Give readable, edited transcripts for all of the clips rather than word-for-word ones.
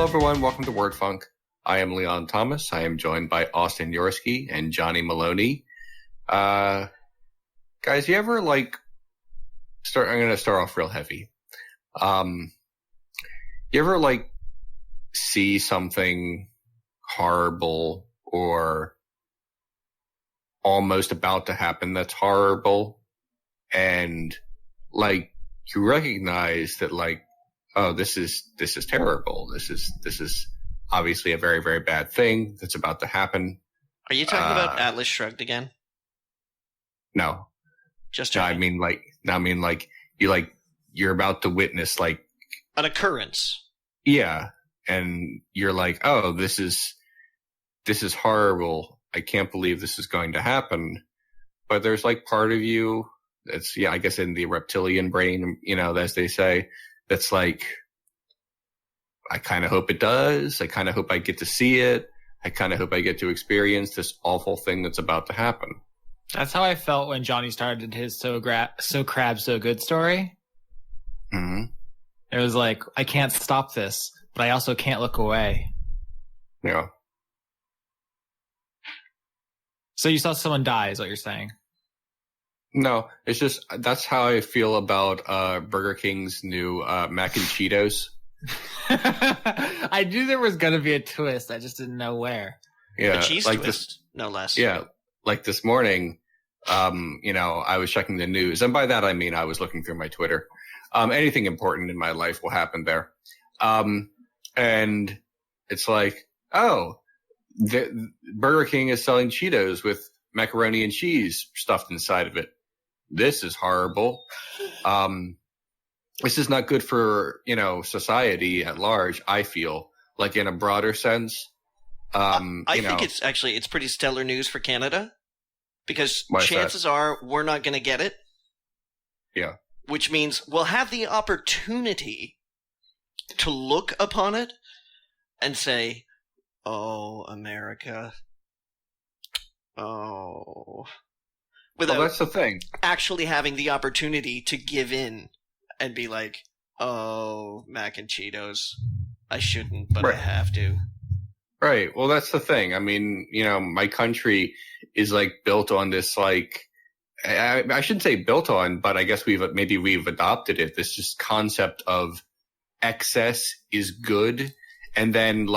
everyone. Welcome to Word Funk. I am Leon Thomas. I am joined by Austin Yorsky and Johnny Maloney. Guys, you ever I'm going to start off real heavy. You ever see something horrible or almost about to happen that's horrible, and you recognize that oh, this is terrible. This is obviously a very, very bad thing that's about to happen. Are you talking about Atlas Shrugged again? No. Just no, joking. You're about to witness an occurrence. Yeah, and you're like, oh, this is horrible. I can't believe this is going to happen. But there's part of you that's, I guess in the reptilian brain, as they say, that's I kind of hope it does. I kind of hope I get to see it. I kind of hope I get to experience this awful thing that's about to happen. That's how I felt when Johnny started his So Crab, So Good story. Mm-hmm. It was I can't stop this, but I also can't look away. Yeah. So you saw someone die, is what you're saying? No, it's just that's how I feel about Burger King's new mac and Cheetos. I knew there was going to be a twist. I just didn't know where. Yeah, a cheese twist, no less. Yeah, this morning, I was checking the news, and by that I mean I was looking through my Twitter. Anything important in my life will happen there, and it's oh, Burger King is selling Cheetos with macaroni and cheese stuffed inside of it. This is horrible. This is not good for, society at large, I feel, in a broader sense. I think it's pretty stellar news for Canada, because chances are we're not going to get it. Yeah. Which means we'll have the opportunity to look upon it and say, oh, America. Oh. Without that's the thing. Actually having the opportunity to give in and be oh, mac and Cheetos. I shouldn't, but right. I have to. Right. Well, that's the thing. I mean, my country is built on this I shouldn't say built on, but I guess we've adopted it. This just concept of excess is good. And then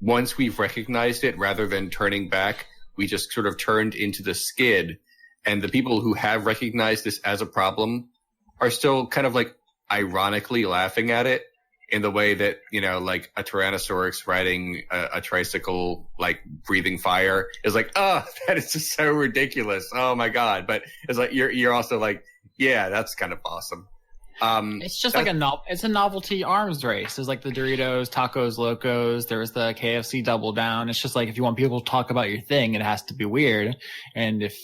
once we've recognized it, rather than turning back, we just sort of turned into the skid. And the people who have recognized this as a problem are still kind of ironically laughing at it in the way that, a Tyrannosaurus riding a tricycle, breathing fire is oh, that is just so ridiculous. Oh my God. But it's you're also yeah, that's kind of awesome. It's just it's a novelty arms race. There's the Doritos, Tacos Locos. There's the KFC Double Down. It's just if you want people to talk about your thing, it has to be weird. And if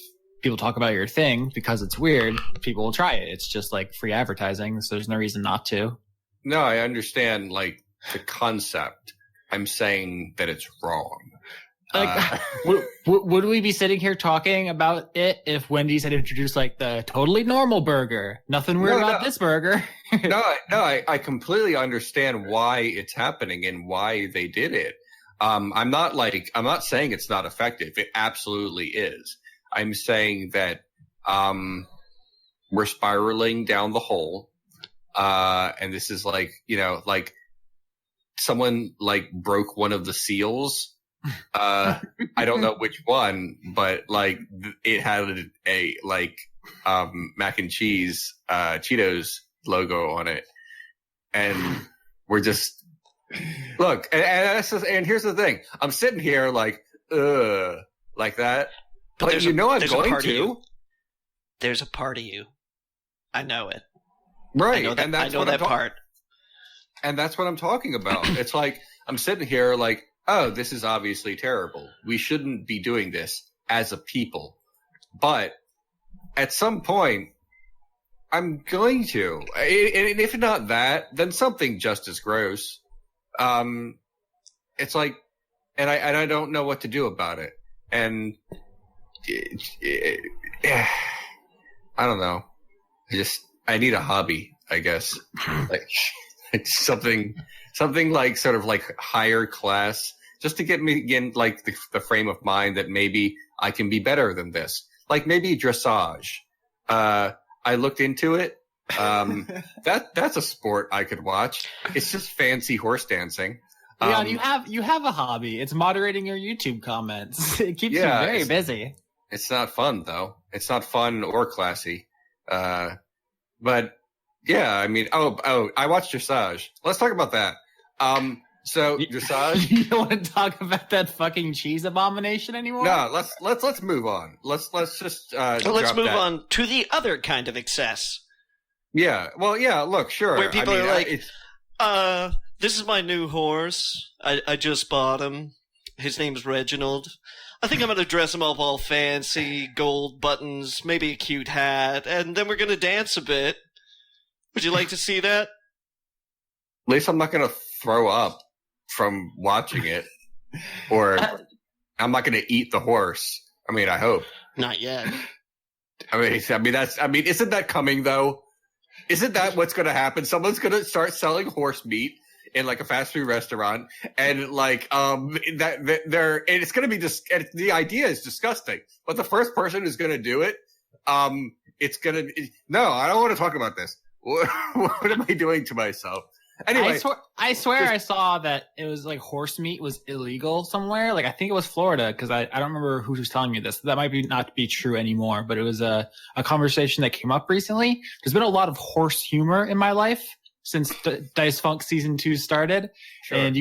people talk about your thing because it's weird, people will try it. It's just free advertising, so there's no reason not to. No, I understand the concept. I'm saying that it's wrong. Would we be sitting here talking about it if Wendy's had introduced the totally normal burger? Nothing weird about this burger. I completely understand why it's happening and why they did it. I'm not saying it's not effective. It absolutely is. I'm saying that we're spiraling down the hole, and this is someone broke one of the seals. I don't know which one, but it had a mac and cheese Cheetos logo on it, and we're just look. And here's the thing: I'm sitting here like that. But I'm going to. There's a part of you. I know it. Right. I know that part. And that's what I'm talking about. It's I'm sitting here oh, this is obviously terrible. We shouldn't be doing this as a people. But at some point, I'm going to. And if not that, then something just as gross. It's and I don't know what to do about it. And I don't know. I need a hobby, I guess. Something something like sort of like higher class, just to get me in like the frame of mind that maybe I can be better than this. Like maybe dressage. I looked into it. That's a sport I could watch. It's just fancy horse dancing. Leon, you have a hobby. It's moderating your YouTube comments. It keeps you very busy. It's not fun though. It's not fun or classy. But yeah, I mean, I watched dressage. Let's talk about that. So dressage. You don't want to talk about that fucking cheese abomination anymore? No, let's move on. Let's just let's move on to the other kind of excess. Yeah. Well, yeah. Look, sure. Where people are like, this is my new horse. I just bought him. His name's Reginald. I think I'm going to dress him up all fancy, gold buttons, maybe a cute hat, and then we're going to dance a bit. Would you like to see that? At least I'm not going to throw up from watching it, or I'm not going to eat the horse. I mean, I hope. Not yet. I mean, isn't that coming though? Isn't that what's going to happen? Someone's going to start selling horse meat in like a fast food restaurant, and like and it's going to be just the idea is disgusting. But the first person who's going to do it, it's going to no. I don't want to talk about this. What am I doing to myself? Anyway, I swear I saw that it was like horse meat was illegal somewhere. Like I think it was Florida, because I don't remember who was telling me this. That might be not be true anymore, but it was a conversation that came up recently. There's been a lot of horse humor in my life since Dice Funk season 2 started, sure. And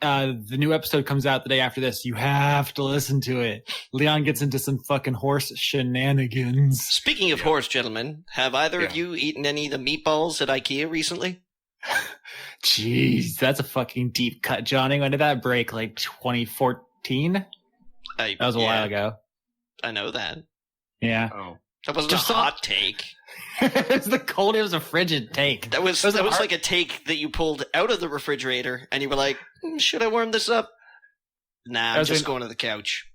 the new episode comes out the day after this. You have to listen to it. Leon gets into some fucking horse shenanigans. Speaking of horse, gentlemen, have either of you eaten any of the meatballs at IKEA recently? Jeez, that's a fucking deep cut, Johnny. When did that break? Like 2014? That was a while ago. I know that. Yeah. Oh. That wasn't just a hot take. It was a frigid take. That was like a take that you pulled out of the refrigerator and you were like, should I warm this up? Nah, I'm just going to the couch.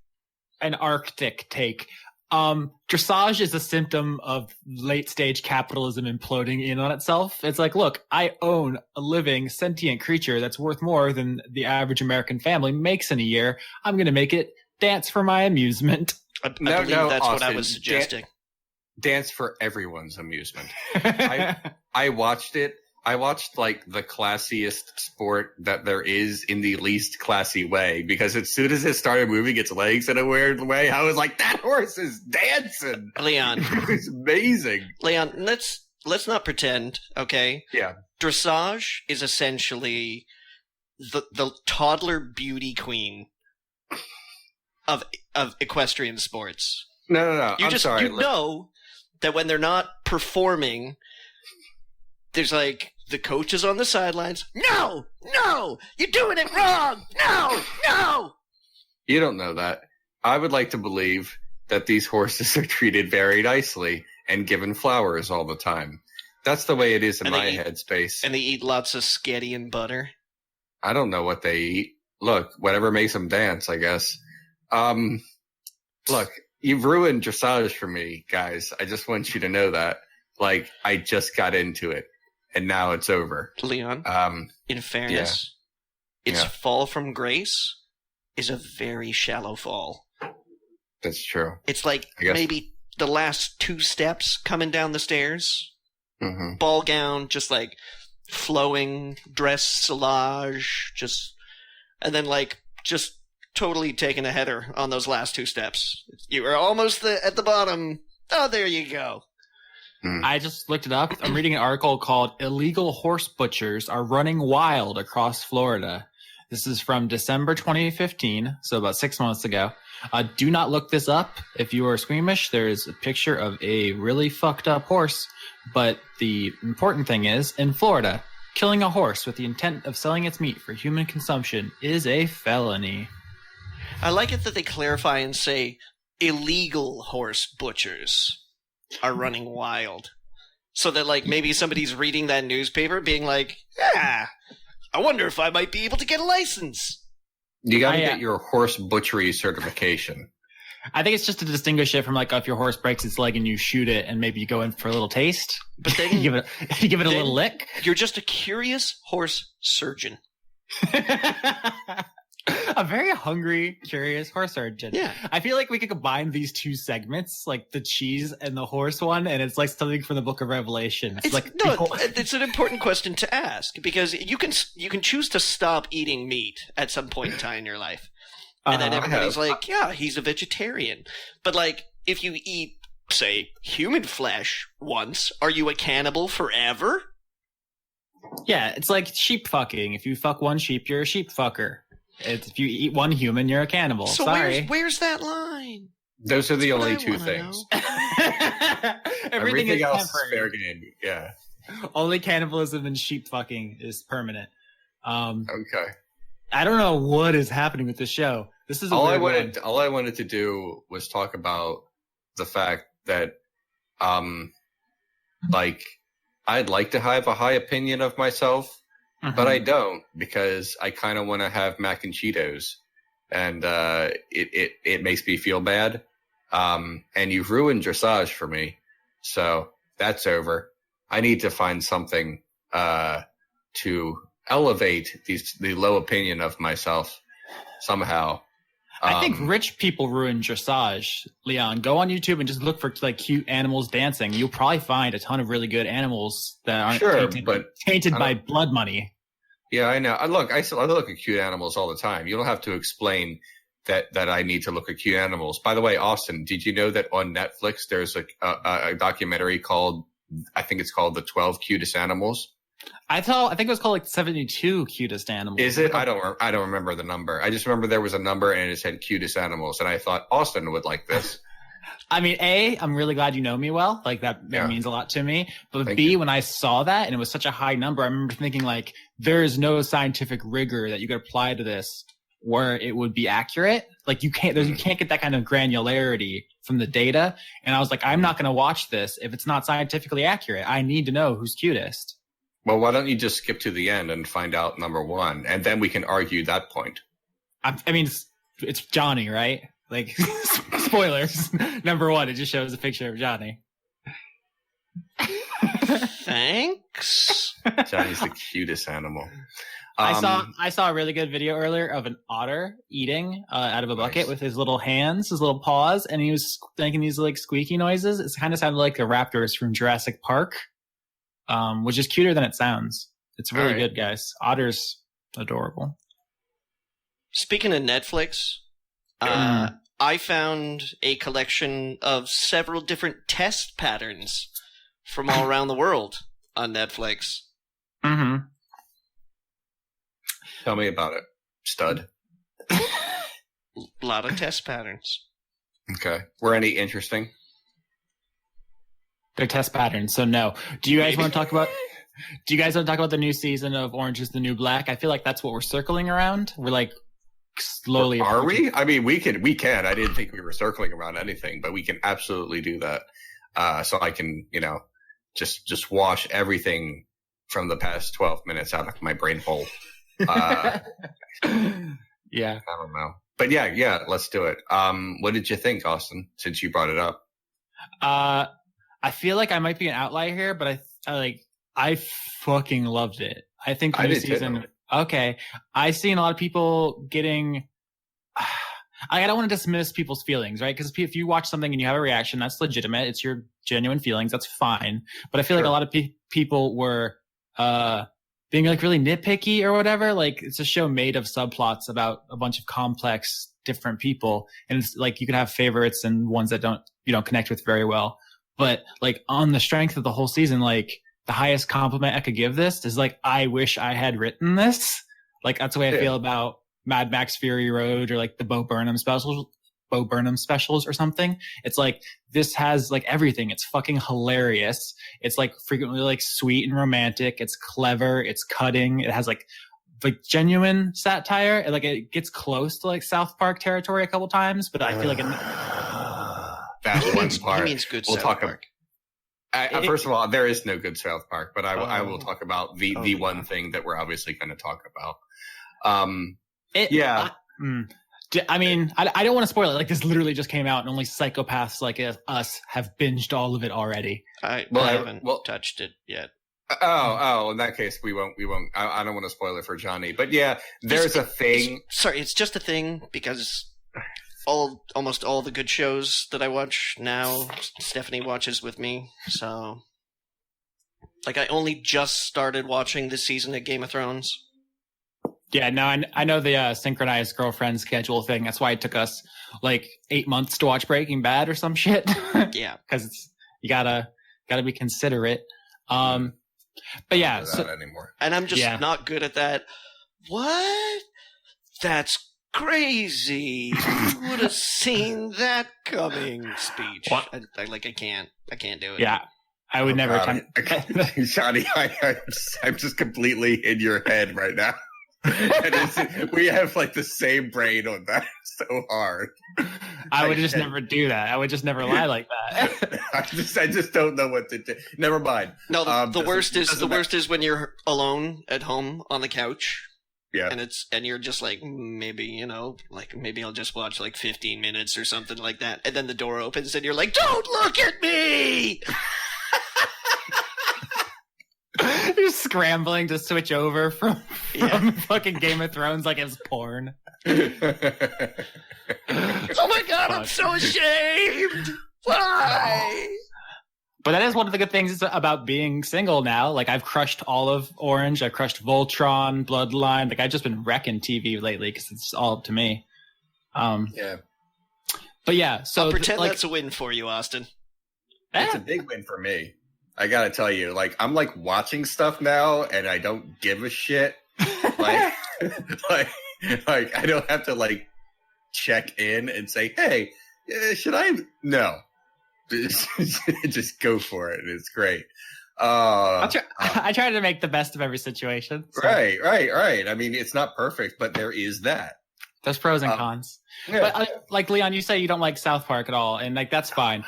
An Arctic take. Dressage is a symptom of late stage capitalism imploding in on itself. It's like, look, I own a living sentient creature that's worth more than the average American family makes in a year. I'm going to make it dance for my amusement. I believe that's Austin, what I was suggesting. Dance for everyone's amusement. I watched it. I watched like the classiest sport that there is in the least classy way, because as soon as it started moving its legs in a weird way, I was like, that horse is dancing. Leon. It was amazing. Leon, let's not pretend, okay? Yeah. Dressage is essentially the toddler beauty queen of equestrian sports. No. I'm sorry. You know that when they're not performing, there's like the coaches on the sidelines. No, you're doing it wrong. No. You don't know that. I would like to believe that these horses are treated very nicely and given flowers all the time. That's the way it is in my headspace. And they eat lots of sketty and butter. I don't know what they eat. Look, whatever makes them dance, I guess. Look, you've ruined dressage for me, guys. I just want you to know that. Like, I just got into it, and now it's over. Leon, in fairness, its fall from grace is a very shallow fall. That's true. It's like maybe the last 2 steps coming down the stairs. Mm-hmm. Ball gown, just like flowing dress salage, and then like just totally taking a header on those last 2 steps. You are almost at the bottom. Oh, there you go. I just looked it up. I'm reading an article called Illegal Horse Butchers Are Running Wild Across Florida. This is from December 2015, so about 6 months ago. Do not look this up. If you are squeamish, there is a picture of a really fucked up horse. But the important thing is, in Florida, killing a horse with the intent of selling its meat for human consumption is a felony. I like it that they clarify and say illegal horse butchers are running wild. So that like maybe somebody's reading that newspaper being like, I wonder if I might be able to get a license. You gotta get your horse butchery certification. I think it's just to distinguish it from like if your horse breaks its leg and you shoot it and maybe you go in for a little taste. But then you give it a little lick. You're just a curious horse surgeon. A very hungry, curious horse surgeon. Yeah. I feel like we could combine these two segments, like the cheese and the horse one, and it's like something from the Book of Revelation. It's an important question to ask, because you can choose to stop eating meat at some point in time in your life. And then everybody's like, yeah, he's a vegetarian. But like, if you eat, say, human flesh once, are you a cannibal forever? Yeah, it's like sheep fucking. If you fuck one sheep, you're a sheep fucker. If you eat one human, you're a cannibal. So Sorry. where's that line? Those are the only two things. Everything else temporary. is fair game. Yeah. Only cannibalism and sheep fucking is permanent. Okay. I don't know what is happening with the show. This is all I wanted to do was talk about the fact that, like, I'd like to have a high opinion of myself. But I don't, because I kind of want to have mac and Cheetos, and it makes me feel bad. And you've ruined dressage for me, so that's over. I need to find something to elevate the low opinion of myself somehow. I think rich people ruin dressage. Leon, go on YouTube and just look for like cute animals dancing. You'll probably find a ton of really good animals that aren't tainted by blood money. Yeah, I know. I look at cute animals all the time. You don't have to explain that I need to look at cute animals. By the way, Austin, did you know that on Netflix there's a documentary called, I think it's called The 12 Cutest Animals? I think it was called like 72 Cutest Animals. Is it? I don't remember the number. I just remember there was a number and it said cutest animals, and I thought Austin would like this. I mean, A, I'm really glad you know me well. Like that means a lot to me. But Thank B, you. when I saw that and it was such a high number, I remember thinking like, there is no scientific rigor that you could apply to this where it would be accurate. Like you can't get that kind of granularity from the data. And I was like, I'm not going to watch this if it's not scientifically accurate. I need to know who's cutest. Well, why don't you just skip to the end and find out number one, and then we can argue that point. I mean, it's Johnny, right? Like, spoilers. Number one, it just shows a picture of Johnny. Thanks. Johnny's the cutest animal. I saw a really good video earlier of an otter eating out of a bucket with his little hands, his little paws, and he was making these like squeaky noises. It kind of sounded like the raptors from Jurassic Park, which is cuter than it sounds. It's really good, guys. Otter's adorable. Speaking of Netflix, I found a collection of several different test patterns from all around the world on Netflix. Mm-hmm. Tell me about it, stud. A lot of test patterns. Okay. Were any interesting? They're test patterns, so no. Do you guys want to talk about the new season of Orange is the New Black? I feel like that's what we're circling around. We're like slowly. Are we? I mean, we can. I didn't think we were circling around anything, but we can absolutely do that. So I can, just wash everything from the past 12 minutes out of my brain hole. Yeah. I don't know. But yeah, let's do it. What did you think, Austin, since you brought it up? I feel like I might be an outlier here, but I fucking loved it. I think the new season. Too. Okay. I've seen a lot of people getting. I don't want to dismiss people's feelings, right? Because if you watch something and you have a reaction, that's legitimate. It's your genuine feelings. That's fine. But I feel like a lot of people were being like really nitpicky or whatever. Like it's a show made of subplots about a bunch of complex different people, and it's like you can have favorites and ones that you don't connect with very well. But like on the strength of the whole season, like the highest compliment I could give this is like, I wish I had written this. Like that's the way I feel about Mad Max Fury Road or like the Bo Burnham specials or something. It's like, this has like everything. It's fucking hilarious. It's like frequently like sweet and romantic. It's clever. It's cutting. It has like genuine satire. And like it gets close to like South Park territory a couple times, but I feel like that's one part. He means good South Park. First of all, there is no good South Park, but I will talk about the one thing that we're obviously going to talk about. I mean, I don't want to spoil it. Like this literally just came out, and only psychopaths like us have binged all of it already. I haven't touched it yet. Oh, in that case, we won't. I don't want to spoil it for Johnny. But yeah, there's a thing. It's just a thing because almost all the good shows that I watch now, Stephanie watches with me. So, like, I only just started watching this season of Game of Thrones. Yeah, no, I know the synchronized girlfriend schedule thing. That's why it took us like 8 months to watch Breaking Bad or some shit. Yeah, because you gotta be considerate. But yeah, anymore. And I'm just not good at that. What? That's crazy. Who would have seen that coming? Speech. I can't do it. Yeah, I would never attempt. Johnny, I'm just completely in your head right now. We have like the same brain on that so hard. I would just never do that. I would just never lie like that. I just don't know what to do. Never mind. No, the worst is when you're alone at home on the couch. Yeah. And you're just like, maybe I'll just watch like 15 minutes or something like that. And then the door opens and you're like, don't look at me! You're scrambling to switch over from fucking Game of Thrones like it's porn. Oh my god, I'm so ashamed! Why? But that is one of the good things about being single now. Like, I've crushed all of Orange. I crushed Voltron, Bloodline. Like, I've just been wrecking TV lately because it's all up to me. Yeah. But yeah, so... I'll pretend that's a win for you, Austin. It's a big win for me. I gotta tell you, like, I'm like watching stuff now, and I don't give a shit. like, like I don't have to like check in and say, "Hey, should I?" No, just go for it. It's great. I try to make the best of every situation. So. Right. I mean, it's not perfect, but there is that. There's pros and cons. Yeah. But like Leon, you say you don't like South Park at all, and like that's fine.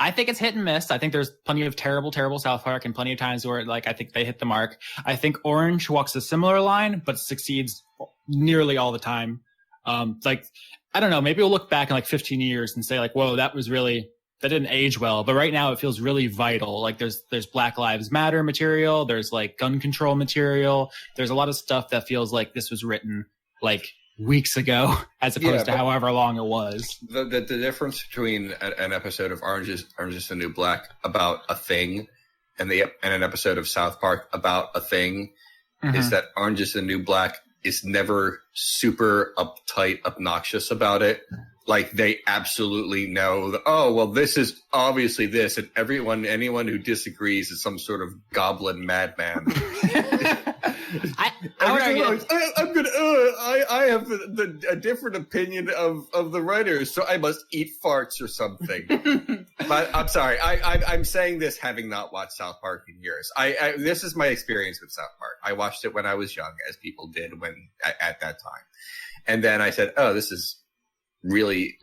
I think it's hit and miss. I think there's plenty of terrible South Park and plenty of times where like I think they hit the mark. I think Orange walks a similar line, but succeeds nearly all the time. Like, I don't know, maybe we'll look back in like 15 years and say like, whoa, that didn't age well. But right now it feels really vital. Like there's Black Lives Matter material. There's like gun control material. There's a lot of stuff that feels like this was written like weeks ago, as opposed to however long it was. The difference between an episode of Orange is the New Black about a thing and an episode of South Park about a thing is that Orange is the New Black is never super uptight, obnoxious about it. Like, they absolutely know this is obviously this, and anyone who disagrees is some sort of goblin madman. I have a different opinion of the writers, so I must eat farts or something. But I'm sorry, I'm saying this having not watched South Park in years. This is my experience with South Park. I watched it when I was young, as people did at that time, and then I said, "Oh, this is really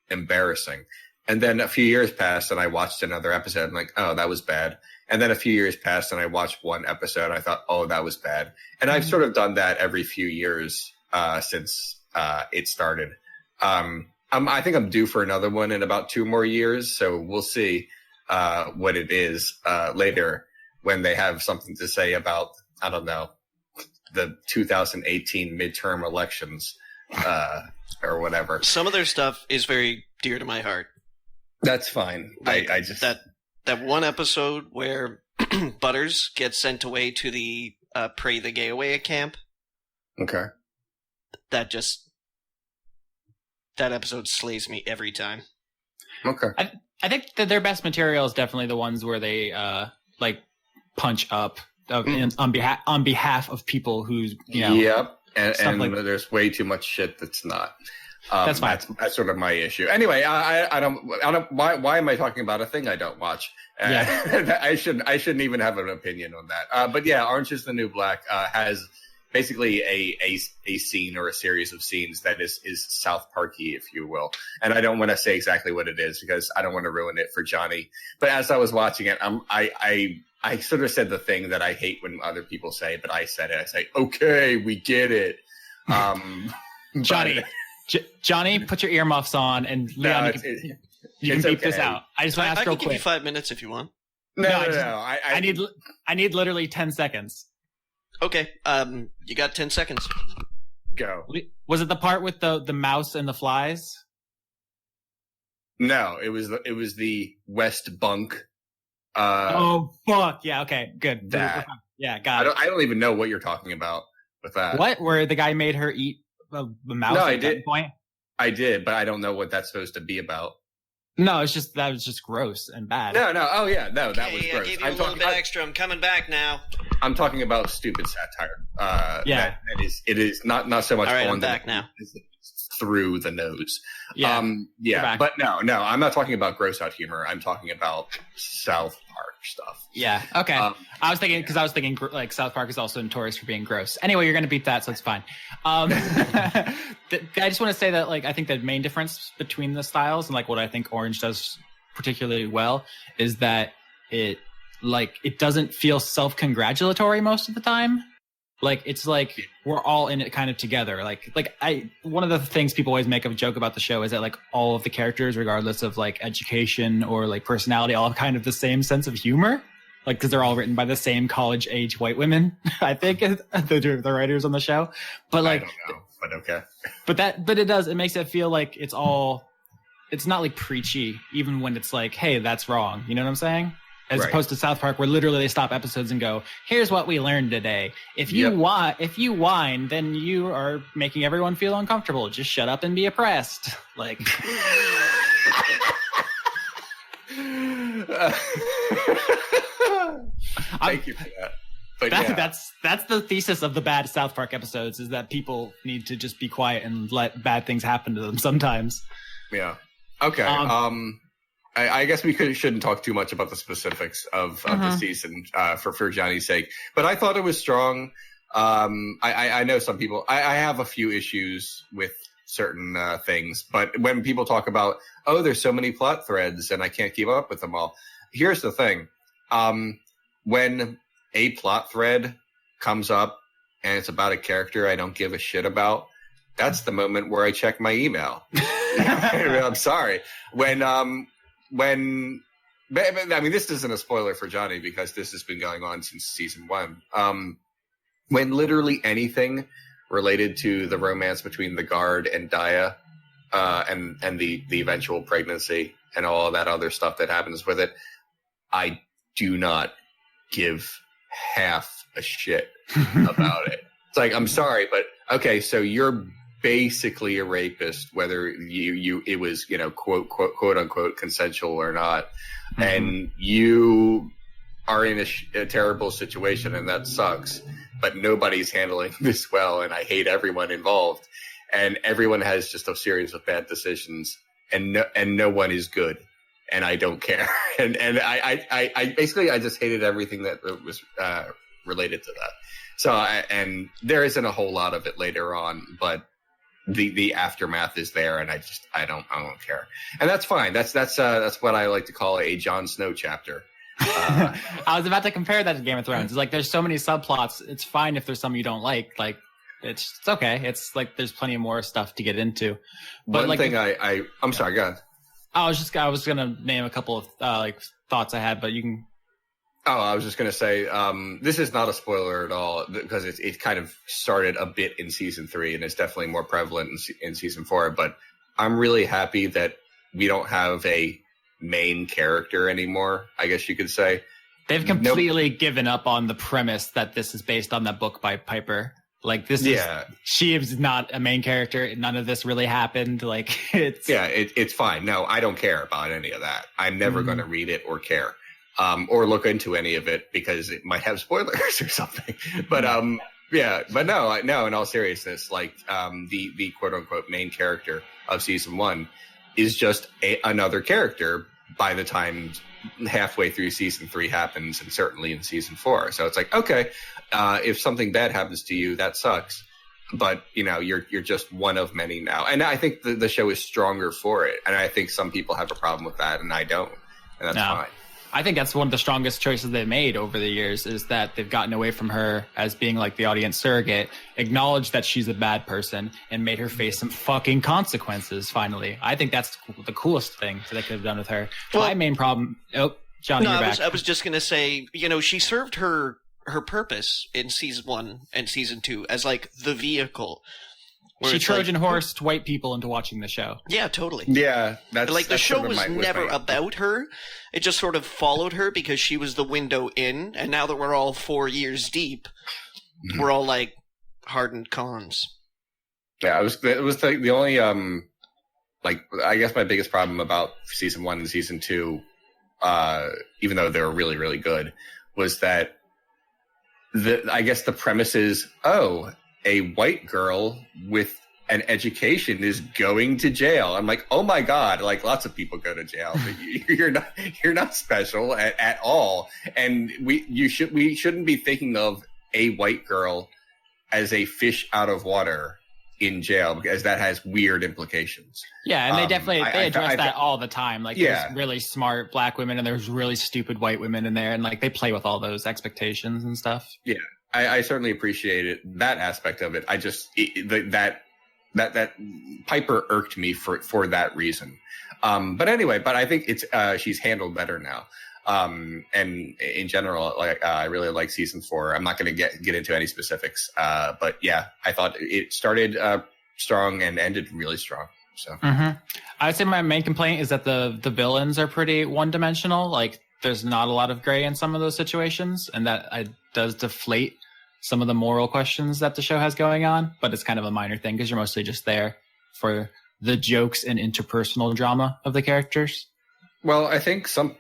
embarrassing." And then a few years passed, and I watched another episode. I'm like, "Oh, that was bad." And then a few years passed, and I watched one episode. And I thought, "Oh, that was bad." And I've sort of done that every few years since it started. I think I'm due for another one in about 2 more years, so we'll see what it is later when they have something to say about, I don't know, the 2018 midterm elections or whatever. Some of their stuff is very dear to my heart. That's fine. Like, I just that one episode where Butters gets sent away to the Pray the Gay Away camp. Okay. That episode slays me every time. Okay. I think that their best material is definitely the ones where they like punch up on behalf of people who's Yep. And like, there's way too much shit that's not. That's fine. That's sort of my issue. Anyway, I don't. Why am I talking about a thing I don't watch? Yeah. I shouldn't even have an opinion on that. But yeah, Orange is the New Black has basically a scene or a series of scenes that is South Parky, if you will. And I don't want to say exactly what it is because I don't want to ruin it for Johnny. But as I was watching it, I sort of said the thing that I hate when other people say, but I said it. I say, "Okay, we get it." Johnny, put your earmuffs on, and Leon, you can beep this out. I just want to ask real quick. I can give you 5 minutes if you want. No. I need literally 10 seconds. Okay. You got 10 seconds. Go. Was it the part with the mouse and the flies? No, it was the West Bunk. Oh fuck! Yeah. Okay. Good. That. Yeah. Got it. I don't even know what you're talking about with that. What? Where the guy made her eat a mouse? No, at I did. that point? I did, but I don't know what that's supposed to be about. No, that was just gross and bad. No. Oh yeah, no, that was Okay, gross. I gave you a little bit extra. I'm coming back now. I'm talking about stupid satire. Yeah. It is not so much All right, on I'm back now. Through the nose. Yeah. But no, I'm not talking about gross out humor. I'm talking about South Park stuff. Yeah. Okay. I was thinking like South Park is also notorious for being gross. Anyway, you're going to beat that, so it's fine. I just want to say that like I think the main difference between the styles and like what I think Orange does particularly well is that it doesn't feel self-congratulatory most of the time. Like it's like we're all in it kind of together. One of the things people always make a joke about the show is that like all of the characters, regardless of like education or like personality, all have kind of the same sense of humor. Like because they're all written by the same college age white women, I think, the writers on the show. But like, I don't know, but okay. But it makes it feel like it's not like preachy, even when it's like, hey, that's wrong. You know what I'm saying? As opposed to South Park, where literally they stop episodes and go, "Here's what we learned today. If you whine, then you are making everyone feel uncomfortable. Just shut up and be oppressed." Like, thank you for that. But that's the thesis of the bad South Park episodes: is that people need to just be quiet and let bad things happen to them sometimes. Yeah. Okay. I guess we shouldn't talk too much about the specifics of the season for Johnny's sake. But I thought it was strong. I know some people. I have a few issues with certain things. But when people talk about, there's so many plot threads and I can't keep up with them all. Here's the thing. When a plot thread comes up and it's about a character I don't give a shit about, that's the moment where I check my email. I'm sorry. I mean, this isn't a spoiler for Johnny because this has been going on since season 1. When literally anything related to the romance between the guard and Daya, and the eventual pregnancy and all that other stuff that happens with it, I do not give half a shit about it. It's like, I'm sorry, but okay, so you're basically a rapist, whether it was, quote unquote consensual or not. Mm-hmm. And you are in a terrible situation and that sucks, but nobody's handling this well. And I hate everyone involved and everyone has just a series of bad decisions and no one is good. And I don't care. And I basically, I just hated everything that was related to that. So, and there isn't a whole lot of it later on, but the aftermath is there, and I don't care, and that's fine. That's what I like to call a Jon Snow chapter. I was about to compare that to Game of Thrones. It's like there's so many subplots. It's fine if there's some you don't like. Like it's okay. It's like there's plenty more stuff to get into. But one thing I'm sorry, go ahead. I was gonna name a couple of thoughts I had, but you can. Oh, I was just going to say, this is not a spoiler at all because it kind of started a bit in season 3 and it's definitely more prevalent in season 4. But I'm really happy that we don't have a main character anymore, I guess you could say. They've completely given up on the premise that this is based on that book by Piper. Like she is not a main character. None of this really happened. Like it's fine. No, I don't care about any of that. I'm never going to read it or care. Or look into any of it because it might have spoilers or something. But but no, in all seriousness, like the quote unquote main character of season 1 is just another character by the time halfway through season 3 happens, and certainly in season 4. So it's like, okay, if something bad happens to you, that sucks. But you're just one of many now, and I think the show is stronger for it. And I think some people have a problem with that, and I don't, and that's fine. I think that's one of the strongest choices they've made over the years is that they've gotten away from her as being like the audience surrogate, acknowledged that she's a bad person, and made her face some fucking consequences, finally. I think that's the coolest thing that they could have done with her. My main problem... Oh, Johnny, No, you're back. I was just going to say, she served her purpose in season 1 and season 2 as like the vehicle. She Trojan horsed white people into watching the show. Yeah, totally. Yeah, that's like the that's show sort of was never about her. It just sort of followed her because she was the window in. And now that we're all 4 years deep, we're all like hardened cons. Yeah, it was the only I guess my biggest problem about season 1 and season 2, even though they were really, really good, was that I guess the premise is, a white girl with an education is going to jail. I'm like, oh my God, like lots of people go to jail, but you're not special at all. And we shouldn't be thinking of a white girl as a fish out of water in jail, because that has weird implications. Yeah, and they address that all the time. Like, there's really smart black women and there's really stupid white women in there, and like they play with all those expectations and stuff. Yeah, I certainly appreciate it, that aspect of it. I just that Piper irked me for that reason. But anyway, I think it's she's handled better now. And in general, I really like season 4. I'm not going to get into any specifics, but yeah, I thought it started strong and ended really strong. So I would say my main complaint is that the villains are pretty one-dimensional. Like, there's not a lot of gray in some of those situations, and that does deflate some of the moral questions that the show has going on. But it's kind of a minor thing because you're mostly just there for the jokes and interpersonal drama of the characters. Well, I think some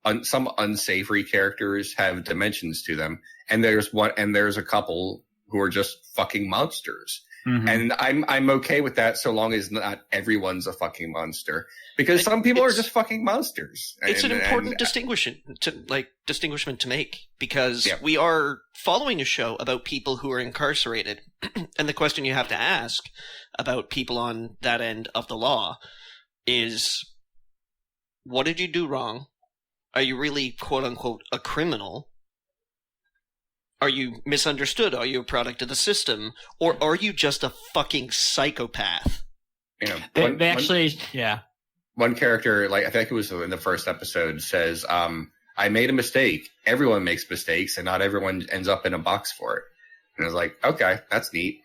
unsavory characters have dimensions to them, and there's a couple who are just fucking monsters. Mm-hmm. And I'm okay with that so long as not everyone's a fucking monster, because some people are just fucking monsters. It's an important distinguishment to make, because we are following a show about people who are incarcerated, and the question you have to ask about people on that end of the law is, what did you do wrong? Are you really, quote unquote, a criminal? Are you misunderstood? Are you a product of the system? Or are you just a fucking psychopath? One character, like I think it was in the first episode, says, I made a mistake. Everyone makes mistakes, and not everyone ends up in a box for it. And I was like, okay, that's neat.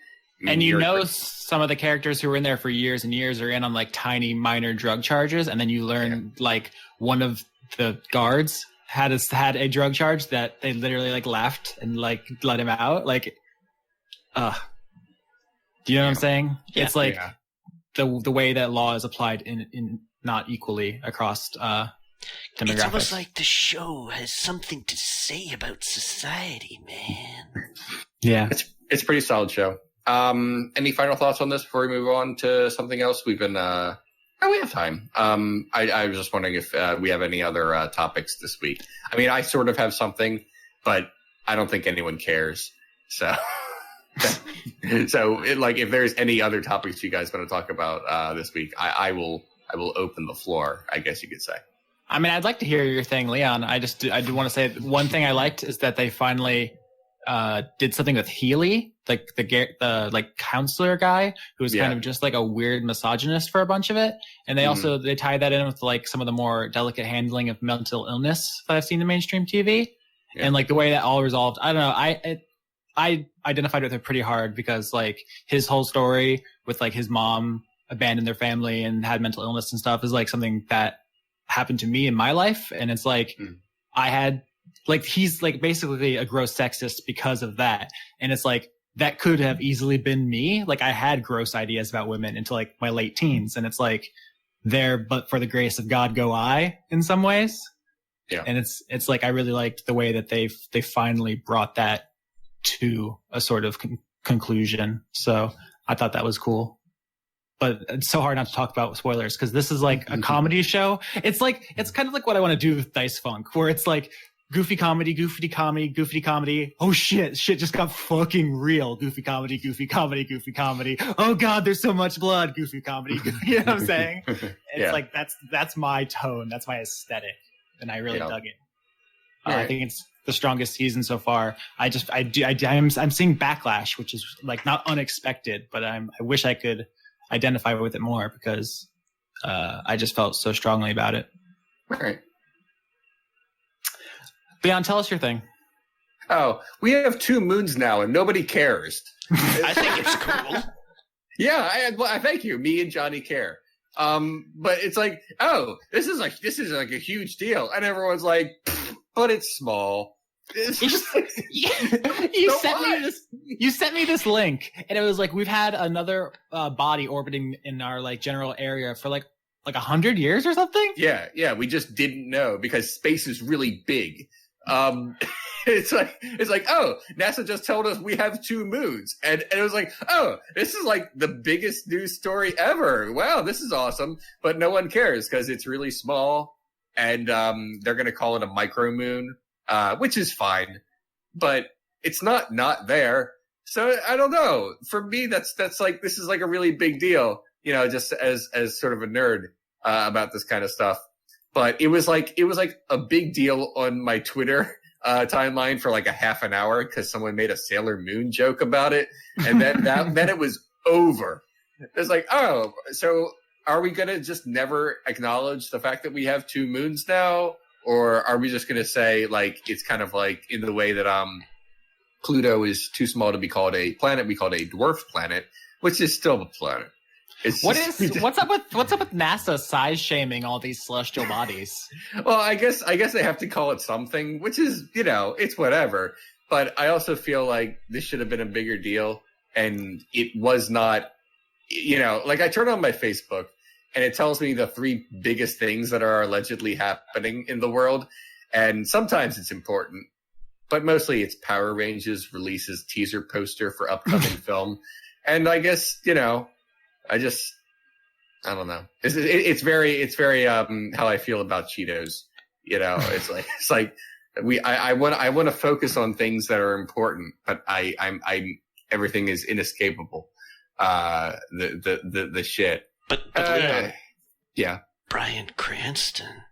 And some of the characters who were in there for years and years are in on like tiny minor drug charges, and then you learn like one of the guards had a drug charge that they literally like left and like let him out. Like, do you know what I'm saying? Yeah. It's like the way that law is applied in not equally across demographics. It's almost like the show has something to say about society, man. Yeah, it's a pretty solid show. Any final thoughts on this before we move on to something else? We've been, we have time. I was just wondering if we have any other topics this week. I mean, I sort of have something, but I don't think anyone cares. So, if there's any other topics you guys want to talk about this week, I will open the floor, I guess you could say. I mean, I'd like to hear your thing, Leon. I do want to say one thing I liked is that they finally did something with Healy, like the counselor guy who was kind of just like a weird misogynist for a bunch of it. And they tie that in with like some of the more delicate handling of mental illness that I've seen in mainstream TV. Yeah. And like the way that all resolved, I don't know. I identified with it pretty hard because like his whole story with like his mom abandoned their family and had mental illness and stuff is like something that happened to me in my life. And it's like, I had, like, he's like basically a gross sexist because of that. And it's like, that could have easily been me. Like, I had gross ideas about women until like my late teens. And it's like, there, but for the grace of God go I in some ways. Yeah. And it's like, I really liked the way that they finally brought that to a sort of conclusion. So I thought that was cool. But it's so hard not to talk about spoilers because this is like a comedy show. It's like, it's kind of like what I want to do with Dice Funk, where it's like goofy comedy. Oh shit just got fucking real. Goofy comedy. Oh God, there's so much blood. Goofy comedy. You know what I'm saying? It's like, that's my tone. That's my aesthetic. And I really dug it. I think it's the strongest season so far. I'm seeing backlash, which is like not unexpected, but I wish I could identify with it more because I just felt so strongly about it. All right. Leon, tell us your thing. Oh, we have 2 moons now, and nobody cares. I think it's cool. Yeah, I thank you. Me and Johnny care. But it's like, oh, this is like a huge deal, and everyone's like, but it's small. It's just you sent me this link, and it was like we've had another body orbiting in our like general area for like 100 years or something. Yeah. We just didn't know because space is really big. It's like, oh, NASA just told us we have 2 moons. And it was like, oh, this is like the biggest news story ever. Wow, this is awesome. But no one cares because it's really small. And they're going to call it a micro moon, which is fine. But it's not there. So I don't know. For me, that's like, this is like a really big deal, just as sort of a nerd about this kind of stuff. But it was like a big deal on my Twitter timeline for like a half an hour because someone made a Sailor Moon joke about it, and then then it was over. It's like, oh, so are we gonna just never acknowledge the fact that we have 2 moons now, or are we just gonna say like it's kind of like in the way that Pluto is too small to be called a planet, we call it a dwarf planet, which is still a planet. What's up with NASA size shaming all these celestial bodies? Well, I guess they have to call it something, which is, it's whatever. But I also feel like this should have been a bigger deal, and it was not. Like I turn on my Facebook and it tells me the 3 biggest things that are allegedly happening in the world, and sometimes it's important, but mostly it's Power Rangers releases teaser poster for upcoming film, and I guess I don't know. It's very how I feel about Cheetos. It's like I want to focus on things that are important, but I'm everything is inescapable. The shit. But yeah. Bryan Cranston.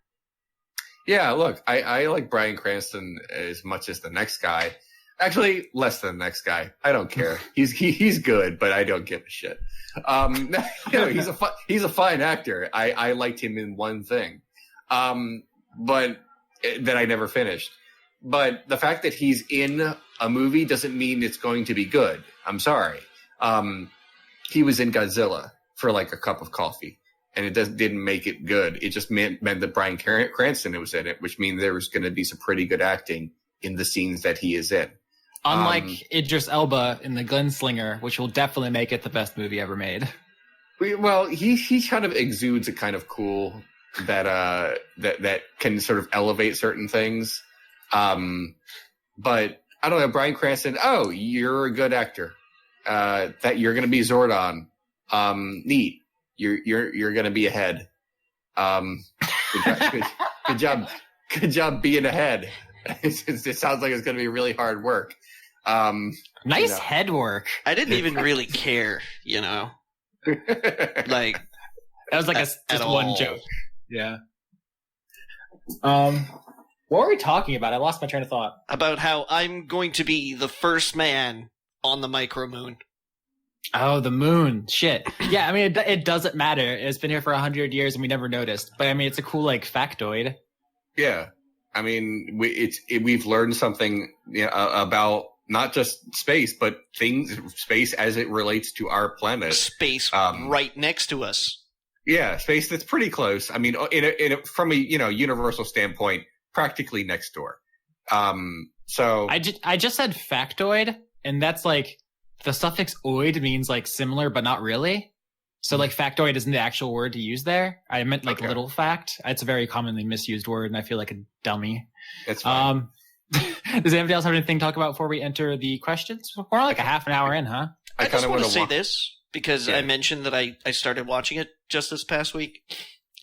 Yeah, look, I like Bryan Cranston as much as the next guy. Actually, less than the next guy. I don't care. He's good, but I don't give a shit. He's a fine actor. I liked him in one thing, but that I never finished. But the fact that he's in a movie doesn't mean it's going to be good. I'm sorry. He was in Godzilla for like a cup of coffee, and it didn't make it good. It just meant that Bryan Cranston was in it, which means there was going to be some pretty good acting in the scenes that he is in. Unlike Idris Elba in The Gunslinger, which will definitely make it the best movie ever made. Well, he kind of exudes a kind of cool that can sort of elevate certain things. But I don't know, Bryan Cranston. Oh, you're a good actor. That you're going to be Zordon. Neat. You're going to be ahead. Good job. Good job being ahead. It sounds like it's going to be really hard work. Nice head work. I didn't even really care, like that was like just one joke. Yeah. What were we talking about? I lost my train of thought. About how I'm going to be the first man on the micro moon. Oh, the moon. Shit. Yeah, I mean, it doesn't matter. It's been here for 100 years and we never noticed. But I mean, it's a cool like factoid. Yeah. I mean, we've learned something about not just space, but space as it relates to our planet. Space right next to us. Yeah, space that's pretty close. I mean, from a universal standpoint, practically next door. So I just said factoid, and that's like the suffix oid means like similar, but not really. So like factoid isn't the actual word to use there. I meant like little fact. It's a very commonly misused word, and I feel like a dummy. That's fine. Does anybody else have anything to talk about before we enter the questions? We're like a half an hour in, huh? I just want to say this because I mentioned that I started watching it just this past week.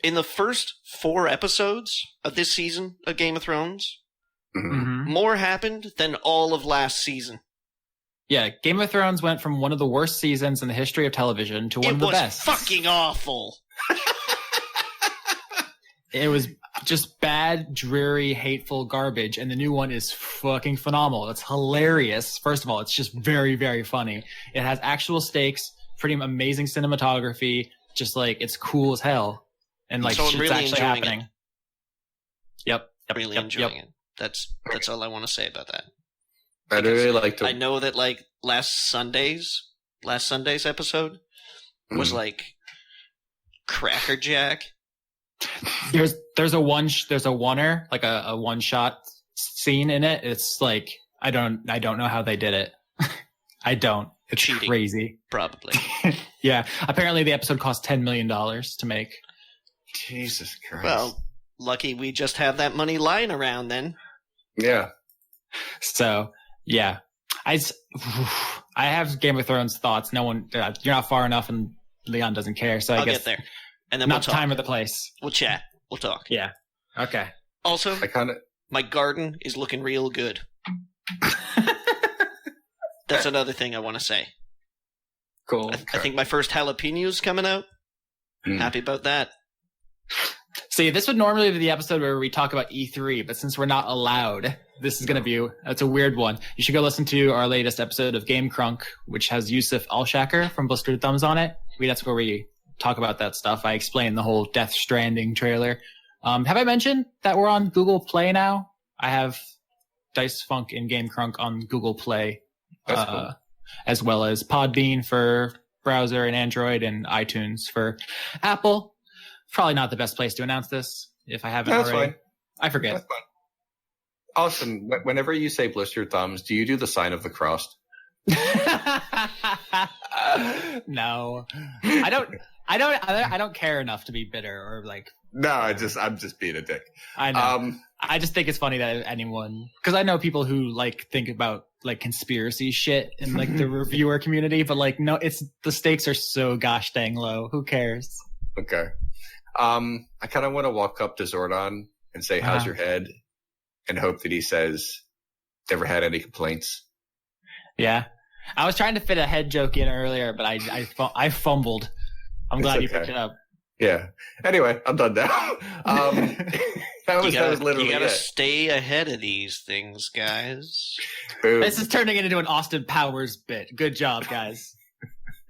In the first 4 episodes of this season of Game of Thrones, more happened than all of last season. Yeah, Game of Thrones went from one of the worst seasons in the history of television to one of the best. It was fucking awful. It was just bad, dreary, hateful garbage, and the new one is fucking phenomenal. It's hilarious. First of all, it's just very, very funny. It has actual stakes, pretty amazing cinematography, just like it's cool as hell. and like so I'm shit's really actually enjoying happening. it. Yep. Really enjoying it. That's all I want to say about that. I'd really like to. I know that like last Sunday's episode was like crackerjack. There's a oneer, like a one shot scene in it. It's like I don't know how they did it. I don't. It's cheating, crazy. Probably. Yeah. Apparently the episode cost $10 million to make. Jesus Christ. Well, lucky we just have that money lying around then. Yeah. So, yeah. I have Game of Thrones thoughts. No one, you're not far enough and Leon doesn't care. So I'll guess get there. And then not we'll talk. time or the place. We'll chat. We'll talk. Yeah. Okay. Also, I my garden is looking real good. That's another thing I want to say. Cool. I think my first jalapeno's coming out. Happy about that. See, this would normally be the episode where we talk about E3, but since we're not allowed, this is going to be, that's a weird one. You should go listen to our latest episode of Game Crunk, which has Yusuf Alshaker from Blistered Thumbs on it. That's where we talk about that stuff. I explain the whole Death Stranding trailer. Have I mentioned that we're on Google Play now? I have Dice Funk and Game Crunk on Google Play, cool. As well as Podbean for browser and Android and iTunes for Apple. Probably not the best place to announce this if I haven't already. Fine. I forget. That's fine. Austin, whenever you say blistered thumbs, do you do the sign of the cross? No, I don't care enough to be bitter or like. No, I'm just being a dick. I know. I just think it's funny that anyone, because I know people who like think about like conspiracy shit in like the reviewer community, but like no, it's the stakes are so gosh dang low. Who cares? Okay. I kind of want to walk up to Zordon and say, "How's your head?" and hope that he says, "Never had any complaints." Yeah, I was trying to fit a head joke in earlier, but I fumbled. I'm glad you picked it up. Yeah. Anyway, I'm done now. That was literally You gotta it. stay ahead of these things, guys. Boom. This is turning into an Austin Powers bit. Good job, guys.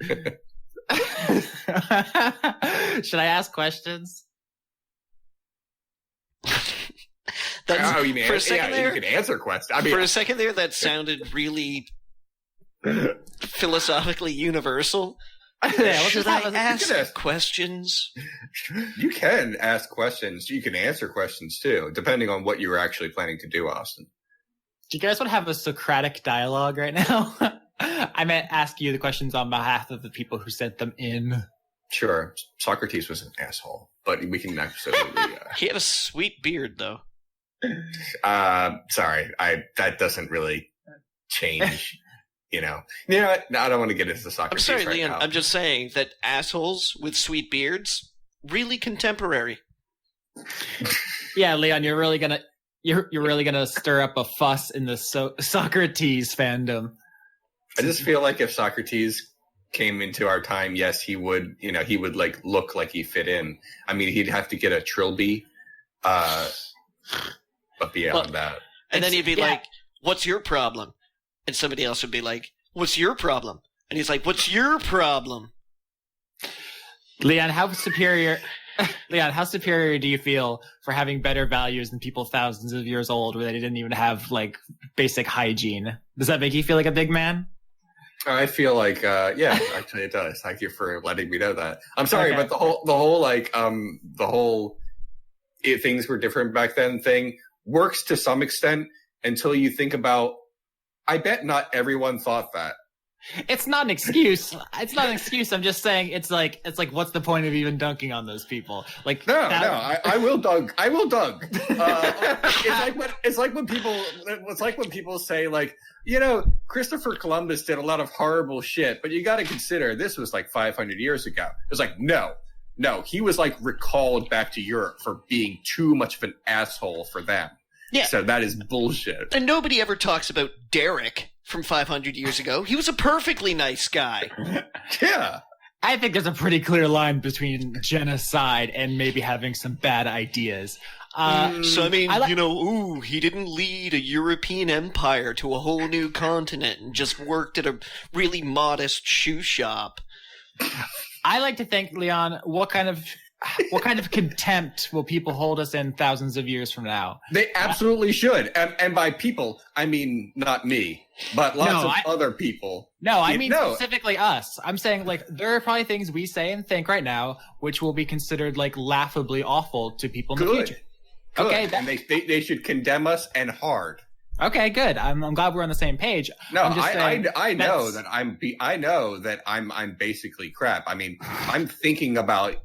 Should I ask questions? You can answer questions. I mean, for a second there, that sounded really philosophically universal. Yeah, Should I ask questions? You can ask questions. You can answer questions too, depending on what you were actually planning to do, Austin. Do you guys want to have a Socratic dialogue right now? I meant ask you the questions on behalf of the people who sent them in. Sure. Socrates was an asshole, but we can absolutely... He had a sweet beard, though. Sorry. That doesn't really change... You know what? No, I don't want to get into Socrates. I'm sorry, Leon. Now. I'm just saying that assholes with sweet beards, really contemporary. Yeah, Leon, you're really gonna stir up a fuss in the Socrates fandom. I just feel like if Socrates came into our time, yes, he would. He would like look like he fit in. I mean, he'd have to get a trilby, but beyond that, and then he'd be like, "What's your problem?" And somebody else would be like, "What's your problem?" And he's like, "What's your problem?" Leon, how superior do you feel for having better values than people thousands of years old where they didn't even have like basic hygiene? Does that make you feel like a big man? I feel like, yeah, actually it does. Thank you for letting me know that. I'm sorry, but the whole things were different back then thing works to some extent until you think about, I bet not everyone thought that. It's not an excuse. It's not an excuse. I'm just saying it's like what's the point of even dunking on those people? Like I will dunk. I will dunk. It's like when people say like, Christopher Columbus did a lot of horrible shit, but you got to consider this was like 500 years ago. It's like no, he was like recalled back to Europe for being too much of an asshole for them. Yeah. So that is bullshit. And nobody ever talks about Derek from 500 years ago. He was a perfectly nice guy. Yeah. I think there's a pretty clear line between genocide and maybe having some bad ideas. So, I mean, he didn't lead a European empire to a whole new continent and just worked at a really modest shoe shop. I like to think, Leon, what kind of what kind of contempt will people hold us in thousands of years from now? They absolutely should. And by people, I mean not me, but lots of other people. No, I mean specifically us. I'm saying, like, there are probably things we say and think right now which will be considered, like, laughably awful to people in the future. Good. Okay, and they should condemn us and hard. Okay, good. I'm glad we're on the same page. No, I know that I'm basically crap. I mean, I'm thinking about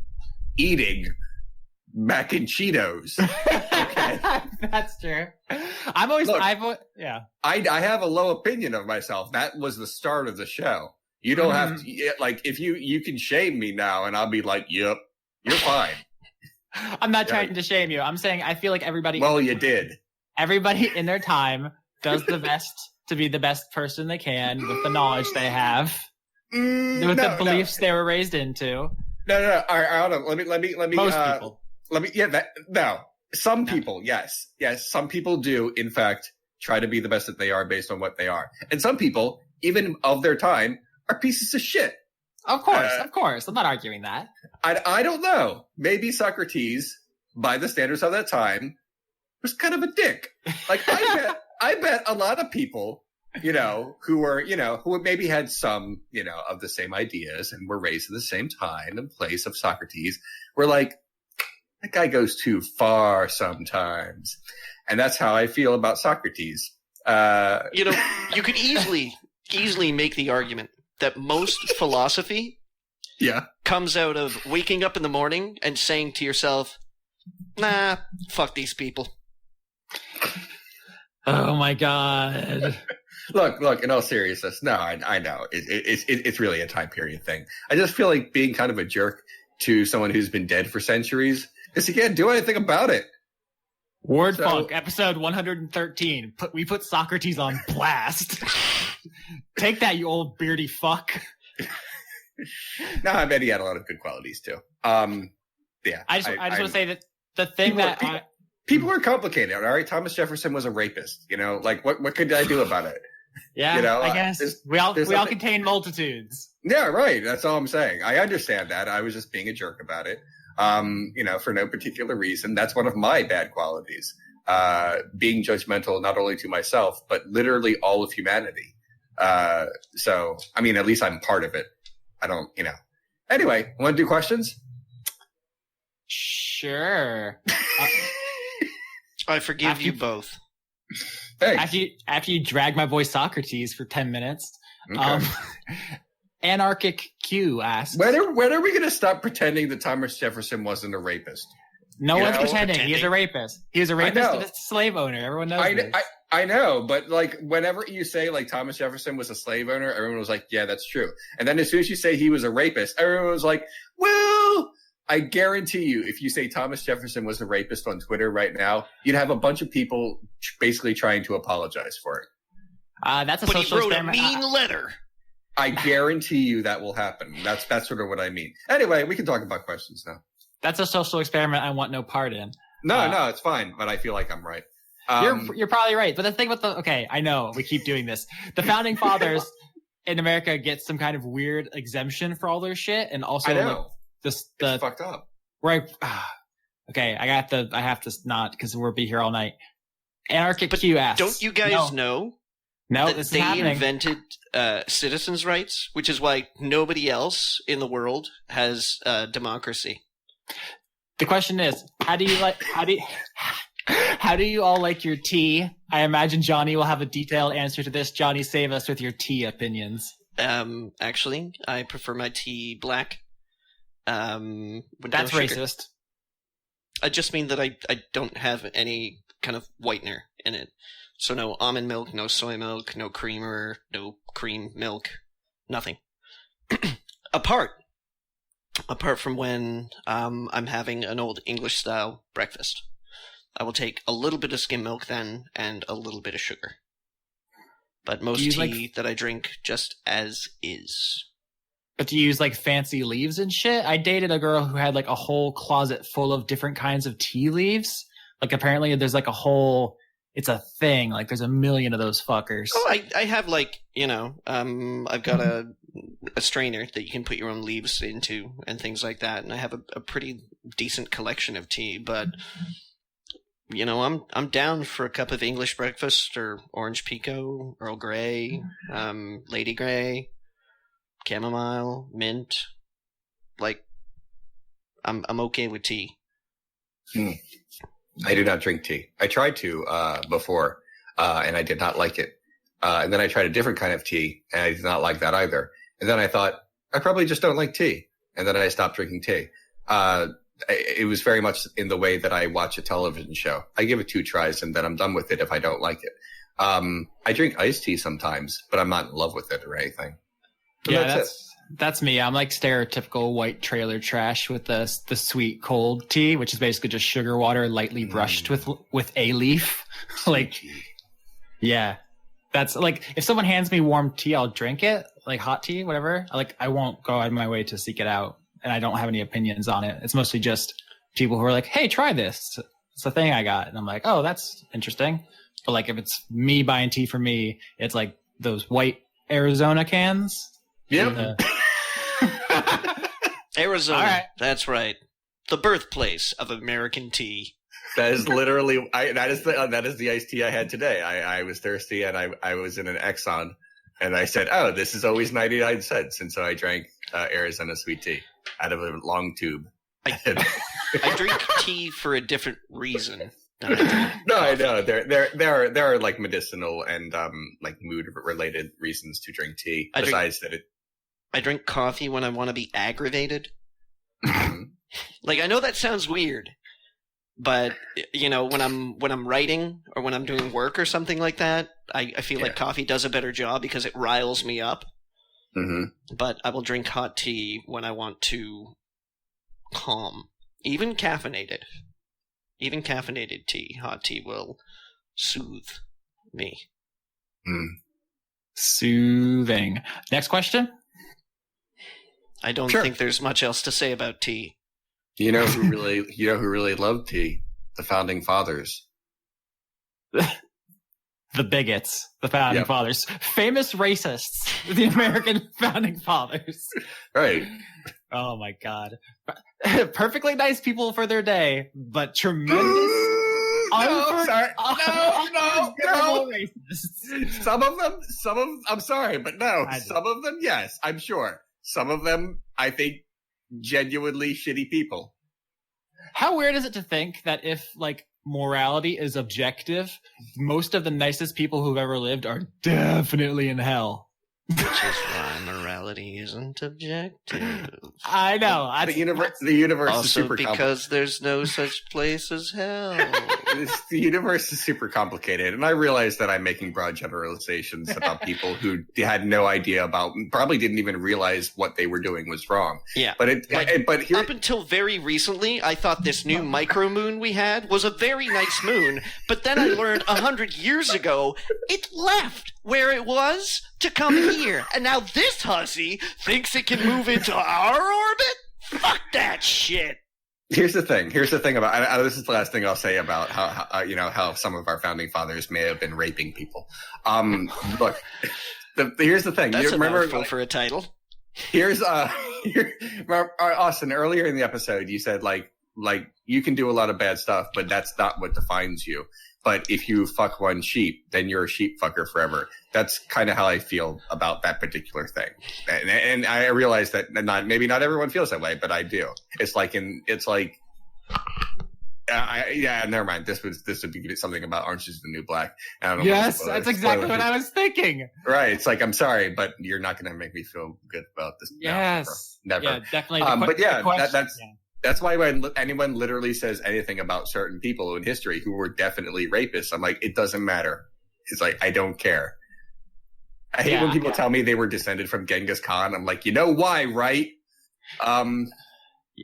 eating mac and Cheetos. Okay. That's true. I'm always, yeah. I have a low opinion of myself. That was the start of the show. You don't have to, like, if you can shame me now and I'll be like, yep, you're fine. I'm not trying to shame you. I'm saying I feel like everybody. Well, you did. Everybody in their time does the best to be the best person they can with the knowledge they have, with the beliefs they were raised into. No. All right, hold on. Let me. Most people. Some people, yes. Some people do, in fact, try to be the best that they are based on what they are, and some people, even of their time, are pieces of shit. Of course. I'm not arguing that. I don't know. Maybe Socrates, by the standards of that time, was kind of a dick. Like, I bet a lot of people, who maybe had some, of the same ideas and were raised in the same time and place of Socrates, were like, that guy goes too far sometimes. And that's how I feel about Socrates. You could easily make the argument that most philosophy comes out of waking up in the morning and saying to yourself, nah, fuck these people. Oh my God. Look, in all seriousness, no, I know. It's really a time period thing. I just feel like being kind of a jerk to someone who's been dead for centuries is you can't do anything about it. Word Funk, episode 113. We put Socrates on blast. Take that, you old beardy fuck. No, I bet he had a lot of good qualities too. Yeah. I just want to say that the thing people are complicated, all right? Thomas Jefferson was a rapist, like what could I do about it? Yeah, I guess we all contain multitudes. Yeah, right. That's all I'm saying. I understand that. I was just being a jerk about it. For no particular reason. That's one of my bad qualities. Being judgmental not only to myself, but literally all of humanity. So, I mean, at least I'm part of it. I don't, Anyway, want to do questions? Sure. I forgive you both. Thanks. After you drag my boy Socrates for 10 minutes. Okay. Anarchic Q asks, when are we going to stop pretending that Thomas Jefferson wasn't a rapist? No one's pretending. He's a rapist. He was a rapist and a slave owner. Everyone knows this. I know, but like whenever you say like Thomas Jefferson was a slave owner, everyone was like, yeah, that's true. And then as soon as you say he was a rapist, everyone was like, well, I guarantee you, if you say Thomas Jefferson was a rapist on Twitter right now, you'd have a bunch of people basically trying to apologize for it. That's a but social he wrote experiment. A mean letter. I guarantee you that will happen. That's sort of what I mean. Anyway, we can talk about questions now. That's a social experiment I want no part in. No, it's fine, but I feel like I'm right. You're probably right. But the thing with I know we keep doing this. The founding fathers in America get some kind of weird exemption for all their shit, and also I know. It's fucked up. Right. Okay, I have to not because we'll be here all night. Anarchic Q asks, don't you guys know? No, that they invented citizens' rights, which is why nobody else in the world has democracy. The question is, how do you all like your tea? I imagine Johnny will have a detailed answer to this. Johnny, save us with your tea opinions. Actually, I prefer my tea black. That's no racist. I just mean that I don't have any kind of whitener in it. So no almond milk, no soy milk, no creamer, no cream milk, nothing. Apart from when I'm having an old English style breakfast. I will take a little bit of skim milk then and a little bit of sugar. But most tea that I drink just as is. But do you use like fancy leaves and shit? I dated a girl who had like a whole closet full of different kinds of tea leaves. Like apparently there's like a whole... It's a thing. Like there's a million of those fuckers. Oh, I have like, I've got a a strainer that you can put your own leaves into and things like that, and I have a pretty decent collection of tea. But I'm down for a cup of English breakfast or orange pekoe, Earl Grey, Lady Grey, chamomile, mint. Like, I'm okay with tea. I do not drink tea. I tried to before, and I did not like it. And then I tried a different kind of tea, and I did not like that either. And then I thought, I probably just don't like tea. And then I stopped drinking tea. It was very much in the way that I watch a television show. I give it 2 tries, and then I'm done with it if I don't like it. I drink iced tea sometimes, but I'm not in love with it or anything. So yeah, that's me. I'm like stereotypical white trailer trash with the sweet cold tea, which is basically just sugar water lightly brushed with a leaf. Like, yeah. That's like, if someone hands me warm tea, I'll drink it, like hot tea, whatever. I won't go out of my way to seek it out, and I don't have any opinions on it. It's mostly just people who are like, hey, try this. It's a thing I got. And I'm like, oh, that's interesting. But like, if it's me buying tea for me, it's like those white Arizona cans. Yep. Arizona. Right. That's right. The birthplace of American tea. That is literally that is the iced tea I had today. I was thirsty, and I was in an Exxon, and I said, "Oh, this is always 99 cents," and so I drank Arizona sweet tea out of a long tube. I drink tea for a different reason. No, I know there are like medicinal and like mood related reasons to drink tea. I drink coffee when I want to be aggravated. Like, I know that sounds weird. But, when I'm writing or when I'm doing work or something like that, I feel like coffee does a better job because it riles me up. Mm-hmm. But I will drink hot tea when I want to calm. Even caffeinated tea, hot tea will soothe me. Soothing. Next question? I don't think there's much else to say about tea. You know who really loved tea? The founding fathers. The bigots, the founding fathers. Famous racists, the American founding fathers. Right. Oh my God. Perfectly nice people for their day, but tremendous racists. Some of them, I'm sorry, but no. Some of them, yes, I'm sure. Some of them, I think, genuinely shitty people. How weird is it to think that if like morality is objective, most of the nicest people who've ever lived are definitely in hell? Which is why morality isn't objective. I know. The universe also is super because there's no such place as hell. The universe is super complicated, and I realize that I'm making broad generalizations about people who had no idea about, probably didn't even realize what they were doing was wrong. Yeah, but up until very recently, I thought this new micro moon we had was a very nice moon. But then I learned 100 years ago it left where it was to come here, and now this hussy thinks it can move into our orbit? Fuck that shit. Here's the thing about this is the last thing I'll say about how some of our founding fathers may have been raping people. Look, here's the thing. That's a mouthful for a title. Here's Austin, earlier in the episode you said like you can do a lot of bad stuff, but that's not what defines you. But if you fuck one sheep, then you're a sheep fucker forever. That's kind of how I feel about that particular thing. And I realize that maybe not everyone feels that way, but I do. Never mind. This would be something about Orange is the New Black. Yes, that's exactly what I was thinking. Right. It's like, I'm sorry, but you're not going to make me feel good about this. Yes. Never. Yeah, definitely. That's why when anyone literally says anything about certain people in history who were definitely rapists, I'm like, it doesn't matter. It's like, I don't care. I hate when people tell me they were descended from Genghis Khan. I'm like, you know why, right?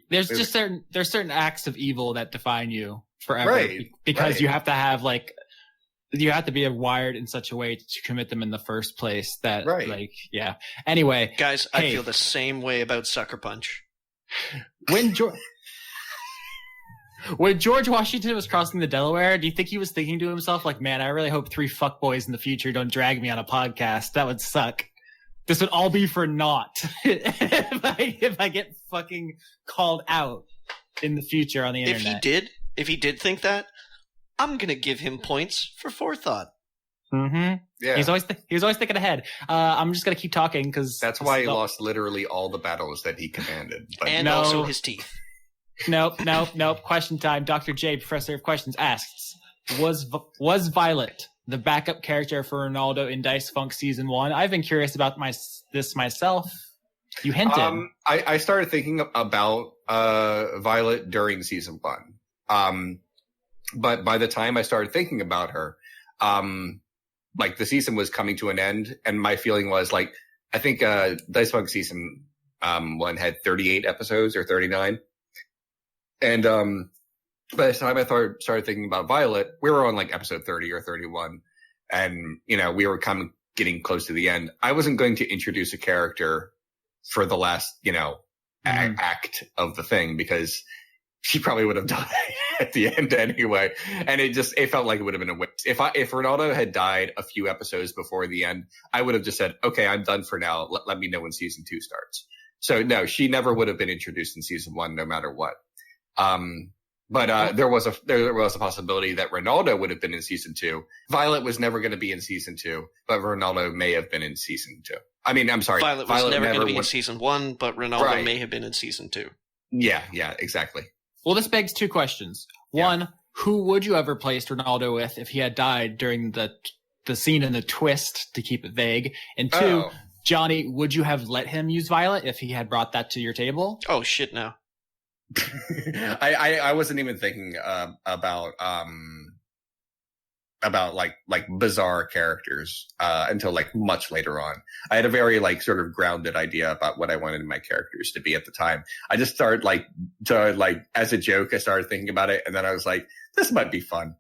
There's certain acts of evil that define you forever, right? Because you have to have you have to be wired in such a way to commit them in the first place. That Anyway, guys, I feel the same way about Sucker Punch. When George Washington was crossing the Delaware, do you think he was thinking to himself, like, man, I really hope 3 fuckboys in the future don't drag me on a podcast? That would suck. this would all be for naught if I get fucking called out in the future on the internet. If he did think that, I'm gonna give him points for forethought. Mm-hmm. Yeah. He was always thinking ahead. I'm just gonna keep talking because that's why he lost literally all the battles that he commanded. But and also his teeth. Nope. Question time. Dr. J, Professor of Questions, asks, was Violet the backup character for Ronaldo in Dice Funk Season 1? I've been curious about this myself. You hinted. I started thinking about Violet during Season 1. But by the time I started thinking about her, like the season was coming to an end, and my feeling was like, I think Dice Funk Season 1 had 38 episodes or 39. And by the time I started thinking about Violet, we were on like episode 30 or 31. And, we were kind of getting close to the end. I wasn't going to introduce a character for the last, act of the thing, because she probably would have died at the end anyway. And it felt like it would have been a waste. If Ronaldo had died a few episodes before the end, I would have just said, okay, I'm done for now. Let me know when season 2 starts. So no, she never would have been introduced in season 1, no matter what. But there was a possibility that Ronaldo would have been in season 2. Violet was never going to be in season 2, but Ronaldo may have been in season 2. I mean, I'm sorry. Violet was never going to be in season 1, but Ronaldo may have been in season 2. Yeah, exactly. Well, this begs two questions. One, who would you have replaced Ronaldo with if he had died during the scene in the twist, to keep it vague? And two, Johnny, would you have let him use Violet if he had brought that to your table? Oh, shit, no. I wasn't even thinking about like bizarre characters until like much later on. I had a very like sort of grounded idea about what I wanted my characters to be at the time. I just started as a joke, I started thinking about it, and then I was like, this might be fun.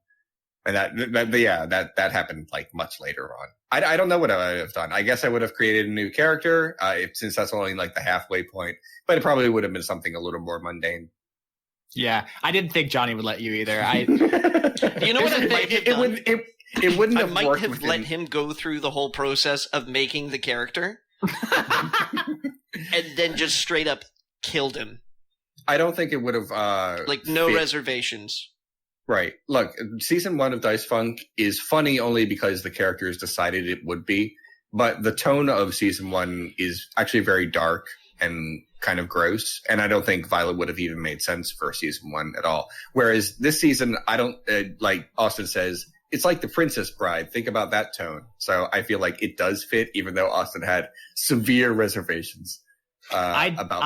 And that happened like much later on. I don't know what I would have done. I guess I would have created a new character, since that's only like the halfway point, but it probably would have been something a little more mundane. Yeah, I didn't think Johnny would let you either. You know what I might have done? It wouldn't have I might worked have let him go through the whole process of making the character, and then just straight up killed him. I don't think it would have no reservations. Right. Look, season 1 of Dice Funk is funny only because the characters decided it would be, but the tone of season 1 is actually very dark and kind of gross, and I don't think Violet would have even made sense for season 1 at all. Whereas this season, I don't like Austin says, it's like The Princess Bride. Think about that tone. So I feel like it does fit, even though Austin had severe reservations about.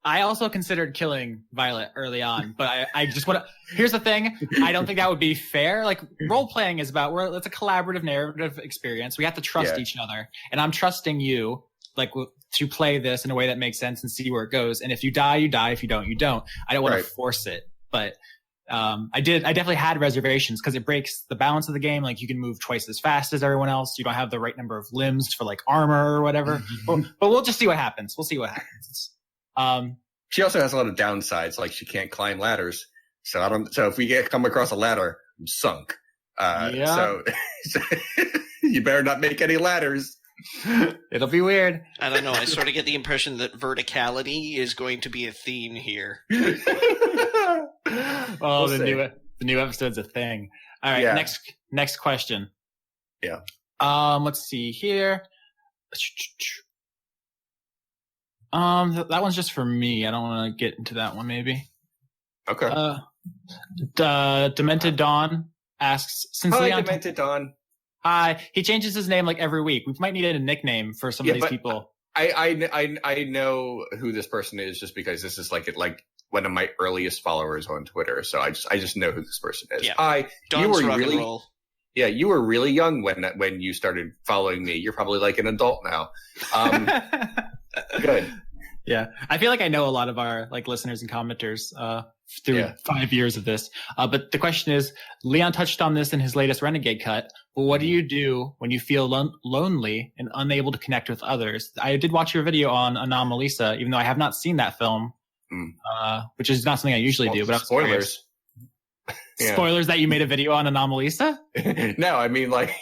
I also considered killing Violet early on, but I just want to. Here's the thing: I don't think that would be fair. Like, role playing is about it's a collaborative narrative experience. We have to trust each other, and I'm trusting you, like, to play this in a way that makes sense and see where it goes. And if you die, you die. If you don't, you don't. I don't want to force it, but I definitely had reservations because it breaks the balance of the game. Like, you can move twice as fast as everyone else. You don't have the right number of limbs for like armor or whatever. But we'll just see what happens. We'll see what happens. She also has a lot of downsides, like she can't climb ladders. So if we come across a ladder, I'm sunk. So you better not make any ladders. It'll be weird. I don't know. I sort of get the impression that verticality is going to be a theme here. Well, the new episode's a thing. All right. Yeah. Next question. Yeah. Let's see here. That one's just for me. I don't want to get into that one, maybe. Okay. Demented Dawn asks, since Hi, Leon Demented Dawn. Hi. He changes his name like every week. We might need a nickname for some of these people. I know who this person is just because this is like one of my earliest followers on Twitter. So I just know who this person is. Yeah. Hi. Dawn's rock and roll. Yeah, you were really young when you started following me. You're probably like an adult now. Good. Yeah, I feel like I know a lot of our like listeners and commenters through 5 years of this. But the question is, Leon touched on this in his latest Renegade cut. But what do you do when you feel lonely and unable to connect with others? I did watch your video on Anomalisa, even though I have not seen that film, which is not something I usually do. But spoilers. Yeah. Spoilers that you made a video on Anomalisa? No, I mean, like,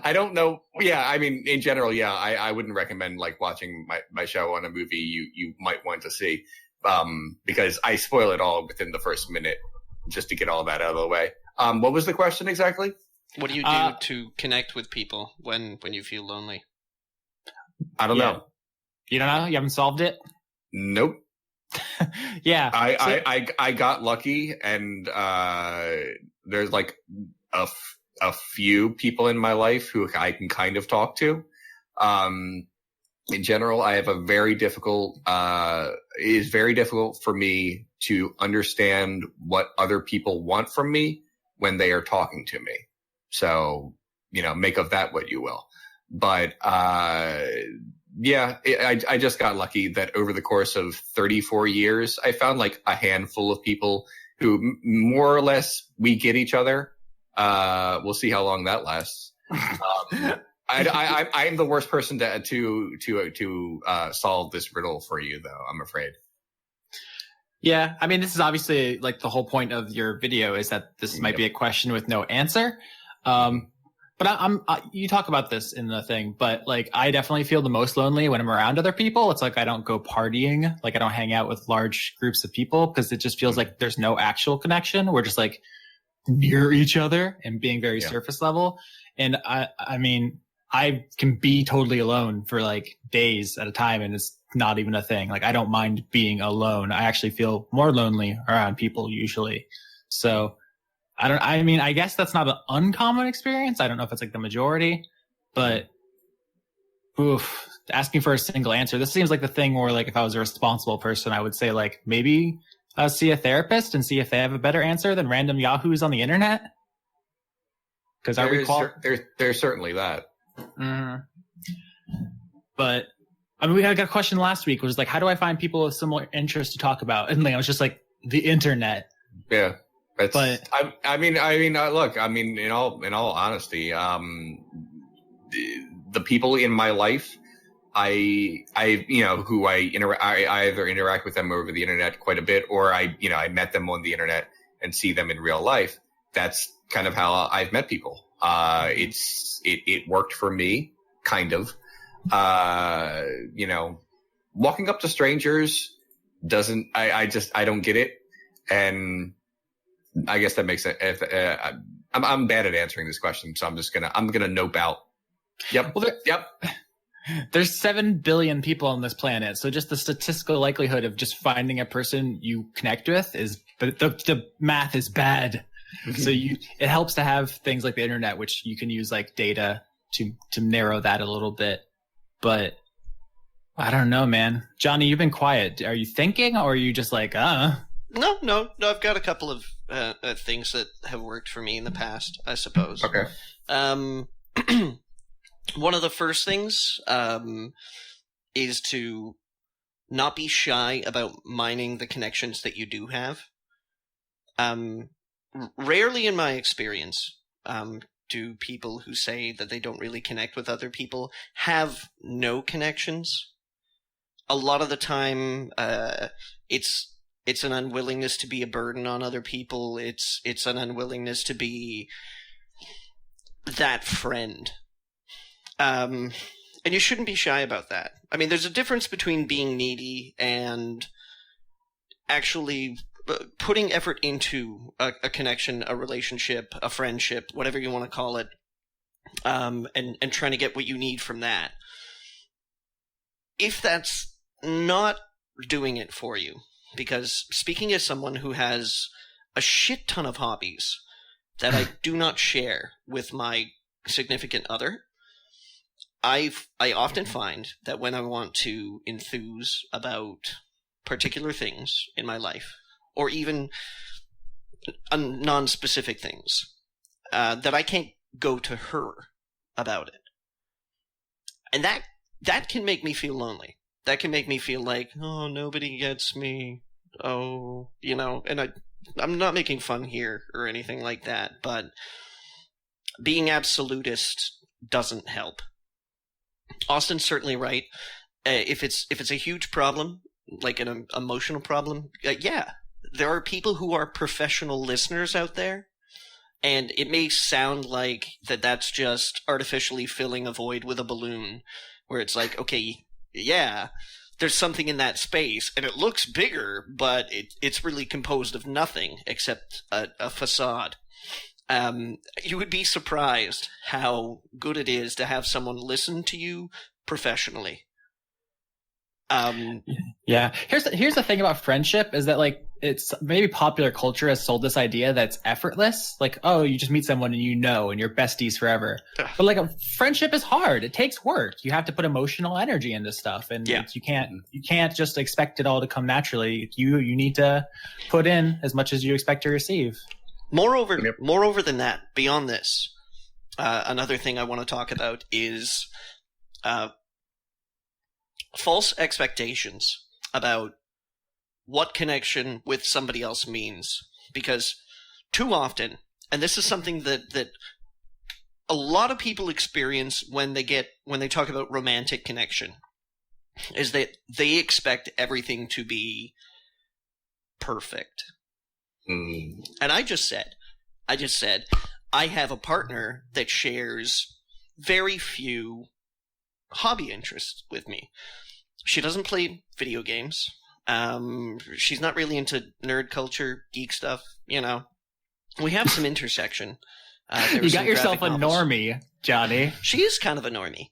I don't know. Yeah, I mean, in general, yeah, I wouldn't recommend like watching my show on a movie you might want to see, because I spoil it all within the first minute just to get all that out of the way. What was the question exactly? What do you do to connect with people when you feel lonely? I don't know. You don't know? You haven't solved it? Nope. Yeah. I got lucky, and there's like a few people in my life who I can kind of talk to. In general, I have a very difficult, it is very difficult for me to understand what other people want from me when they are talking to me. So, make of that what you will. But, yeah, I just got lucky that over the course of 34 years, I found like a handful of people who more or less we get each other. We'll see how long that lasts. I'm the worst person to solve this riddle for you, though, I'm afraid. Yeah, I mean, this is obviously like the whole point of your video is that this might be a question with no answer. But you talk about this in the thing, but like I definitely feel the most lonely when I'm around other people. It's like I don't go partying, like I don't hang out with large groups of people because it just feels like there's no actual connection. We're just like near each other and being very surface level. And I mean, I can be totally alone for like days at a time and it's not even a thing. Like I don't mind being alone. I actually feel more lonely around people usually. So I guess that's not an uncommon experience. I don't know if it's like the majority, but asking for a single answer. This seems like the thing where like if I was a responsible person, I would say like maybe see a therapist and see if they have a better answer than random yahoos on the internet. Because there's certainly that. But I mean, we got a question last week, which was like, how do I find people with similar interests to talk about? And like, I was just like, the internet. Yeah. But I mean, look, I mean, in all honesty, the people in my life, who I either interact with them over the internet quite a bit, or I met them on the internet and see them in real life. That's kind of how I've met people. It worked for me, kind of. Walking up to strangers doesn't. I don't get it, and I guess that makes it. I'm bad at answering this question, so I'm gonna nope out. Yep. Well, yep. There's 7 billion people on this planet, so just the statistical likelihood of just finding a person you connect with is, but the math is bad. So it helps to have things like the internet, which you can use like data to narrow that a little bit. But I don't know, man. Johnny, you've been quiet. Are you thinking, or are you just like, No. I've got a couple of things that have worked for me in the past, I suppose. Okay. One of the first things is to not be shy about mining the connections that you do have. Rarely in my experience do people who say that they don't really connect with other people have no connections. A lot of the time, it's an unwillingness to be a burden on other people. It's an unwillingness to be that friend. And you shouldn't be shy about that. I mean, there's a difference between being needy and actually putting effort into a connection, a relationship, a friendship, whatever you want to call it, and trying to get what you need from that. If that's not doing it for you, because speaking as someone who has a shit ton of hobbies that I do not share with my significant other, I often find that when I want to enthuse about particular things in my life, or even non-specific things, that I can't go to her about it. And that can make me feel lonely. That can make me feel like, oh, nobody gets me. Oh, and I'm not making fun here or anything like that, but being absolutist doesn't help. Austin's certainly right. If it's a huge problem, like an emotional problem, there are people who are professional listeners out there, and it may sound like that's just artificially filling a void with a balloon, where it's like, okay, yeah, there's something in that space, and it looks bigger, but it's really composed of nothing except a facade. You would be surprised how good it is to have someone listen to you professionally. Yeah. Here's the thing about friendship is that, like, it's maybe popular culture has sold this idea that it's effortless. Like, oh, you just meet someone and and you're besties forever. But like, a friendship is hard. It takes work. You have to put emotional energy into stuff, and you can't just expect it all to come naturally. You need to put in as much as you expect to receive. Moreover than that, beyond this, another thing I want to talk about is false expectations about what connection with somebody else means. Because too often, and this is something that a lot of people experience when they talk about romantic connection, is that they expect everything to be perfect. And I just said, I have a partner that shares very few hobby interests with me. She doesn't play video games. She's not really into nerd culture, geek stuff, you know. We have some intersection. You got yourself a normie, Johnny. She is kind of a normie.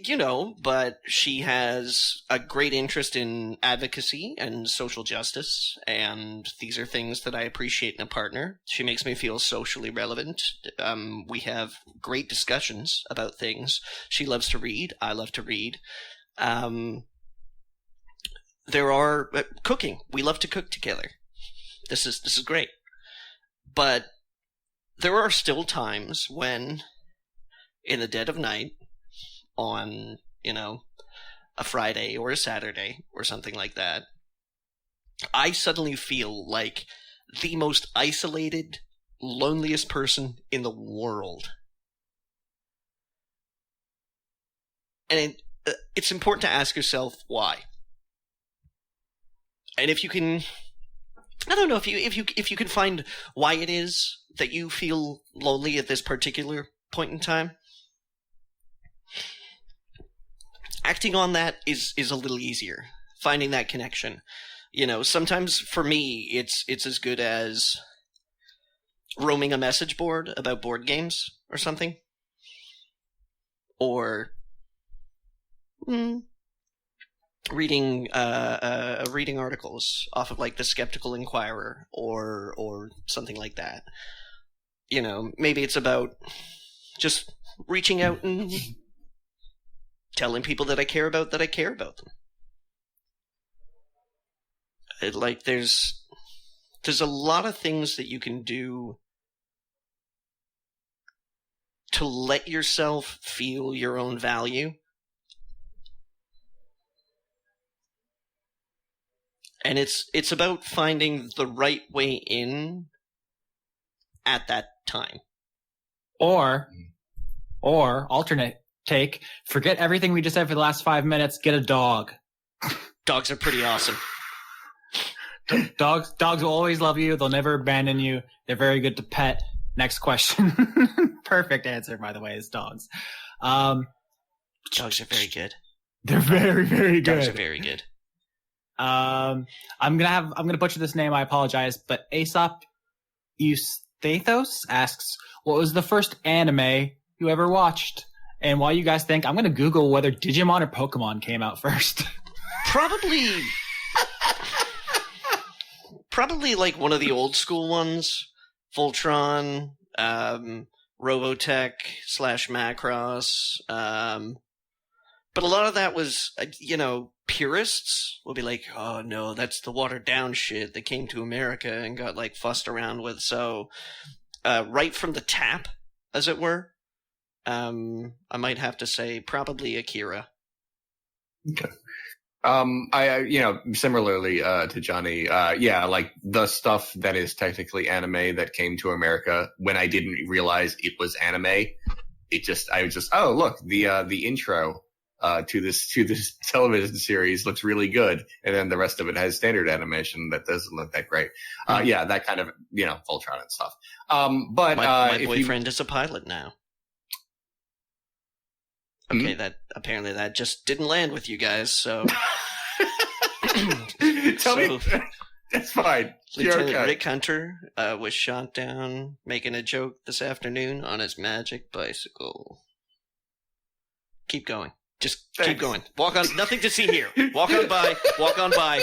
You know, but she has a great interest in advocacy and social justice, and these are things that I appreciate in a partner. She makes me feel socially relevant. We have great discussions about things. She loves to read. I love to read. There are cooking. We love to cook together. This is great. But there are still times when, in the dead of night, on, you know, a Friday or a Saturday or something like that, I suddenly feel like the most isolated, loneliest person in the world. And it's important to ask yourself why. And if you can, I don't know, if you can find why it is that you feel lonely at this particular point in time, acting on that is a little easier. Finding that connection. You know, sometimes for me, it's as good as roaming a message board about board games or something. Or reading articles off of, like, the Skeptical Inquirer or something like that. You know, maybe it's about just reaching out and telling people that I care about them. Like, there's a lot of things that you can do to let yourself feel your own value. And it's about finding the right way in at that time. Or alternate take, forget everything we just said for the last 5 minutes, get a dog. Dogs are pretty awesome. Dogs will always love you. They'll never abandon you. They're very good to pet. Next question. Perfect answer, by the way, is dogs. Dogs are very good. They're very, very good. Dogs are very good. I'm gonna butcher this name. I apologize, but Aesop Eustathos asks, "What was the first anime you ever watched?" And while you guys think, I'm gonna Google whether Digimon or Pokemon came out first. Probably like one of the old school ones, Voltron, Robotech / Macross. But a lot of that was, you know, purists will be like, oh no, that's the watered down shit that came to America and got, like, fussed around with. So, right from the tap, as it were, I might have to say probably Akira. Okay. Similarly to Johnny, like the stuff that is technically anime that came to America, when I didn't realize it was anime, I was just, oh, look, the intro to this television series looks really good, and then the rest of it has standard animation that doesn't look that great. Yeah, that kind of Voltron and stuff. But my boyfriend is a pilot now. Okay, apparently that just didn't land with you guys. So tell me, that's fine. Lieutenant Rick Hunter was shot down making a joke this afternoon on his magic bicycle. Keep going. Just keep going. Walk on. Nothing to see here. Walk on by. Walk on by.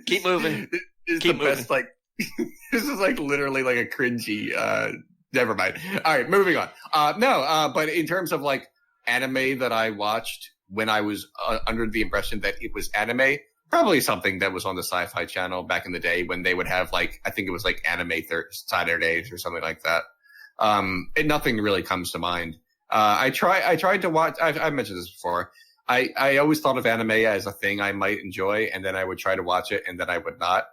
Keep moving. Keep moving. Best, this is literally a cringy. Never mind. All right, moving on. But in terms of anime that I watched when I was under the impression that it was anime, probably something that was on the Sci-Fi Channel back in the day when they would have I think it was Anime Saturdays or something like that. Nothing really comes to mind. I tried to watch. I've mentioned this before. I always thought of anime as a thing I might enjoy, and then I would try to watch it, and then I would not.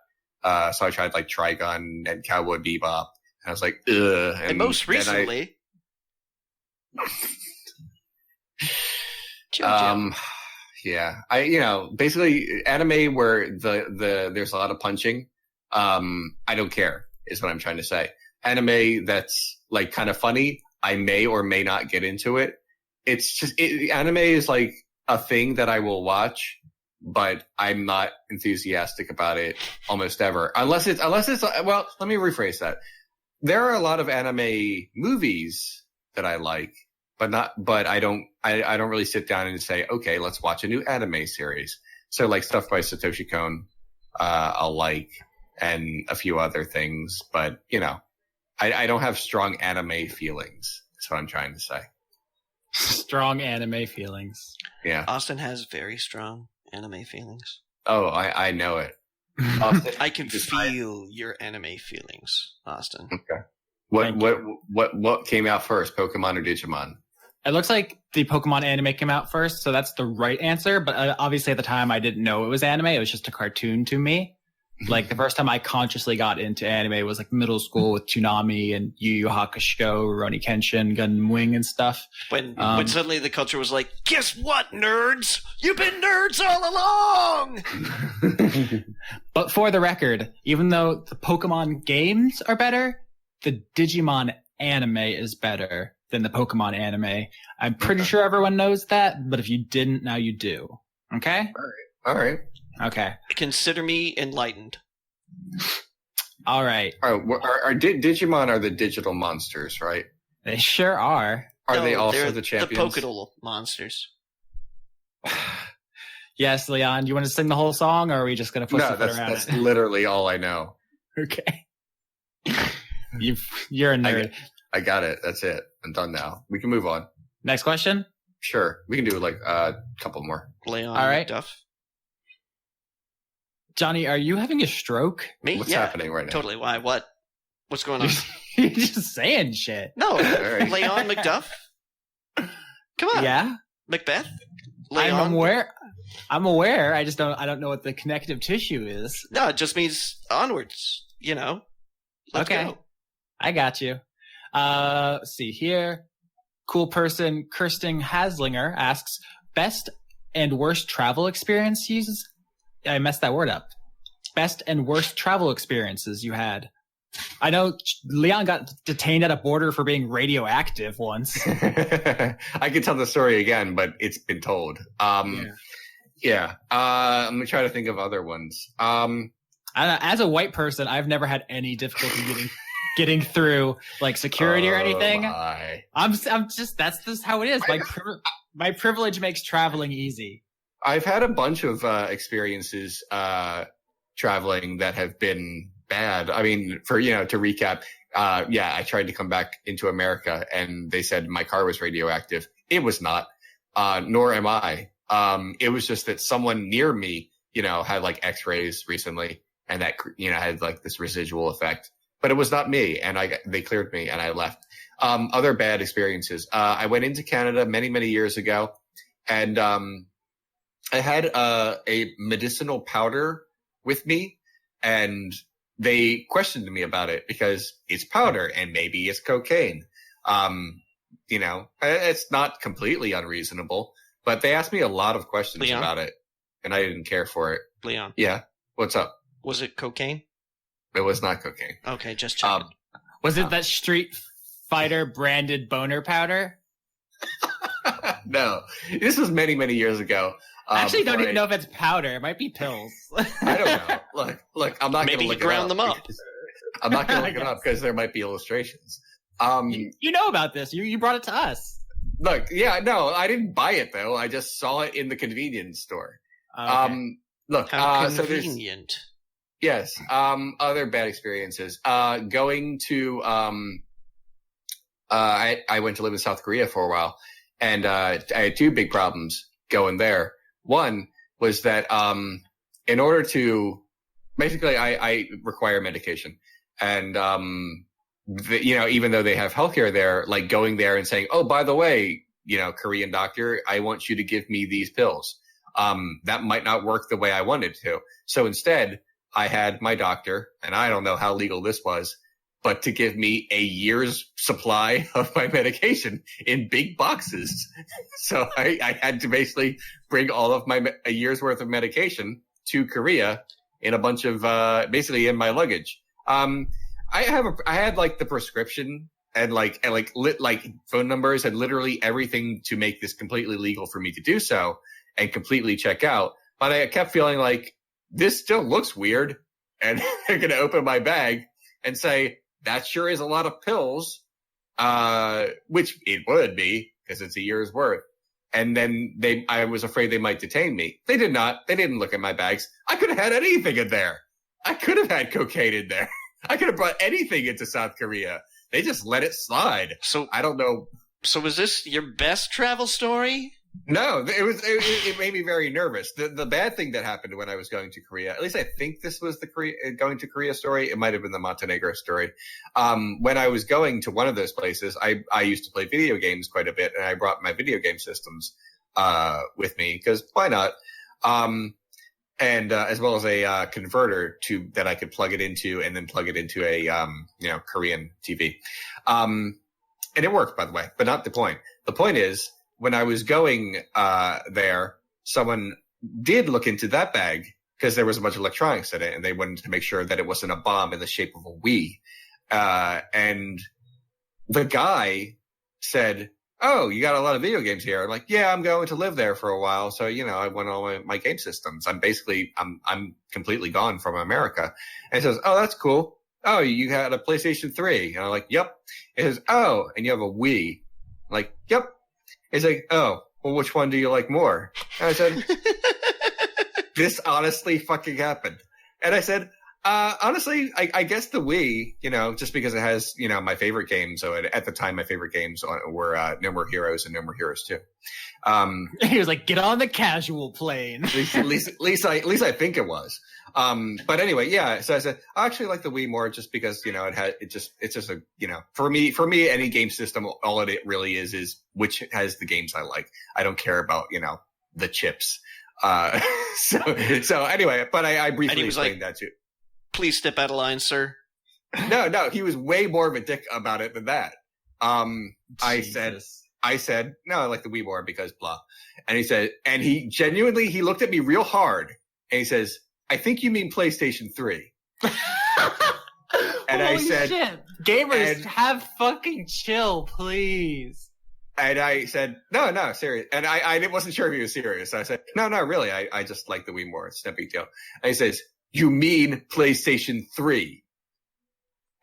So I tried Trigun and Cowboy Bebop, and I was like, ugh. And most recently, yeah, basically anime where there's a lot of punching. I don't care is what I'm trying to say. Anime that's kind of funny, I may or may not get into it. It's just anime is a thing that I will watch, but I'm not enthusiastic about it almost ever. Unless it's well, let me rephrase that. There are a lot of anime movies that I like, but I don't really sit down and say, okay, let's watch a new anime series. So stuff by Satoshi Kon, I'll like, and a few other things, but I don't have strong anime feelings. That's what I'm trying to say. Strong anime feelings. Yeah. Austin has very strong anime feelings. Oh, I know it. Austin, I can feel your anime feelings, Austin. Okay. What came out first, Pokemon or Digimon? It looks like the Pokemon anime came out first, so that's the right answer. But obviously at the time I didn't know it was anime. It was just a cartoon to me. The first time I consciously got into anime was middle school with Toonami and Yu Yu Hakusho, Rurouni Kenshin, Gundam Wing and stuff. When suddenly the culture was like, guess what, nerds? You've been nerds all along! But for the record, even though the Pokemon games are better, the Digimon anime is better than the Pokemon anime. I'm pretty sure everyone knows that, but if you didn't, now you do. Okay? All right. Okay. Consider me enlightened. All right. Digimon are the digital monsters, right? They sure are. Are they also the champions? The Pokédoll monsters. Yes, Leon. You want to sing the whole song, or are we just going to push around that's literally all I know. Okay. You're a nerd. I got it. That's it. I'm done now. We can move on. Next question? Sure. We can do a couple more. Leon all right. McDuff. Johnny, are you having a stroke? Me? What's happening right now? Totally. Why? What? What's going on? You're just saying shit. No. Right. Leon McDuff? Come on. Yeah? Macbeth? Leon? I'm aware. I don't know what the connective tissue is. No, it just means onwards. Let's go. I got you. Let's see here. Cool person Kirsten Haslinger asks, best and worst travel experiences? I messed that word up. Best and worst travel experiences you had. I know Leon got detained at a border for being radioactive once. I could tell the story again, but it's been told. Yeah. I'm going to try to think of other ones. As a white person, I've never had any difficulty getting through security or anything. I'm just, that's just how it is. My privilege makes traveling easy. I've had a bunch of experiences traveling that have been bad. I mean, to recap, I tried to come back into America and they said my car was radioactive. It was not, nor am I. It was just that someone near me, had X-rays recently and that, had this residual effect. But it was not me, and they cleared me, and I left. Other bad experiences. I went into Canada many, many years ago, and I had a medicinal powder with me, and they questioned me about it because it's powder, and maybe it's cocaine. It's not completely unreasonable, but they asked me a lot of questions Leon? about it, and I didn't care for it. Leon. Yeah. What's up? Was it cocaine? It was not cocaine. Okay, just checking. Was it that Street Fighter branded boner powder? No, this was many, many years ago. I actually don't even know if it's powder. It might be pills. I don't know. Look, I'm not going to look it up. Maybe you ground them up. I'm not going to look it up because there might be illustrations. You know about this. You brought it to us. Look, yeah, no, I didn't buy it though. I just saw it in the convenience store. Okay. Look, How so convenient. yes, other bad experiences. Going to, I went to live in South Korea for a while, and I had two big problems going there. One was that in order to, basically, I require medication, and even though they have healthcare there, like going there and saying, "Oh, by the way, Korean doctor, I want you to give me these pills." That might not work the way I wanted to. So instead, I had my doctor, and I don't know how legal this was, but to give me a year's supply of my medication in big boxes. So I had to basically bring all of a year's worth of medication to Korea in a bunch of, basically in my luggage. I had like the prescription and phone numbers and literally everything to make this completely legal for me to do so and completely check out. But I kept feeling like this still looks weird, and they're going to open my bag and say, that sure is a lot of pills, which it would be because it's a year's worth. And then I was afraid they might detain me. They did not. They didn't look at my bags. I could have had anything in there. I could have had cocaine in there. I could have brought anything into South Korea. They just let it slide. So I don't know. So was this your best travel story? No, it made me very nervous. The bad thing that happened when I was going to Korea, at least I think this was the going to Korea story. It might have been the Montenegro story. When I was going to one of those places, I used to play video games quite a bit, and I brought my video game systems with me because why not? And as well as a converter that I could plug it into, and then plug it into a Korean TV. And it worked, by the way, but not the point. The point is, when I was going there, someone did look into that bag because there was a bunch of electronics in it, and they wanted to make sure that it wasn't a bomb in the shape of a Wii. And the guy said, "Oh, you got a lot of video games here." I'm like, "Yeah, I'm going to live there for a while, so I want all my game systems. I'm completely gone from America." And he says, "Oh, that's cool. Oh, you had a PlayStation 3. And I'm like, "Yep." He says, "Oh, and you have a Wii." I'm like, "Yep." He's like, "Oh, well, which one do you like more?" And I said, "This honestly fucking happened." And I said, honestly, I guess the Wii, just because it has, my favorite games. So at the time, my favorite games were No More Heroes and No More Heroes 2. He was like, "Get on the casual plane." At least I think it was. But anyway, yeah. So I said, I actually like the Wii more just because, it's just a, for me, any game system, all it really is which has the games I like. I don't care about, the chips. So anyway, but I briefly explained that too. "Please step out of line, sir." No, he was way more of a dick about it than that. I said, "No, I like the Wii more because blah." And he said, and he genuinely, he looked at me real hard and he says, "I think you mean PlayStation 3. And I said, shit. Gamers, have fucking chill, please. And I said, no, serious. And I wasn't sure if he was serious. So I said, no, really. I just like the Wii more. It's no big deal. And he says, "You mean PlayStation 3.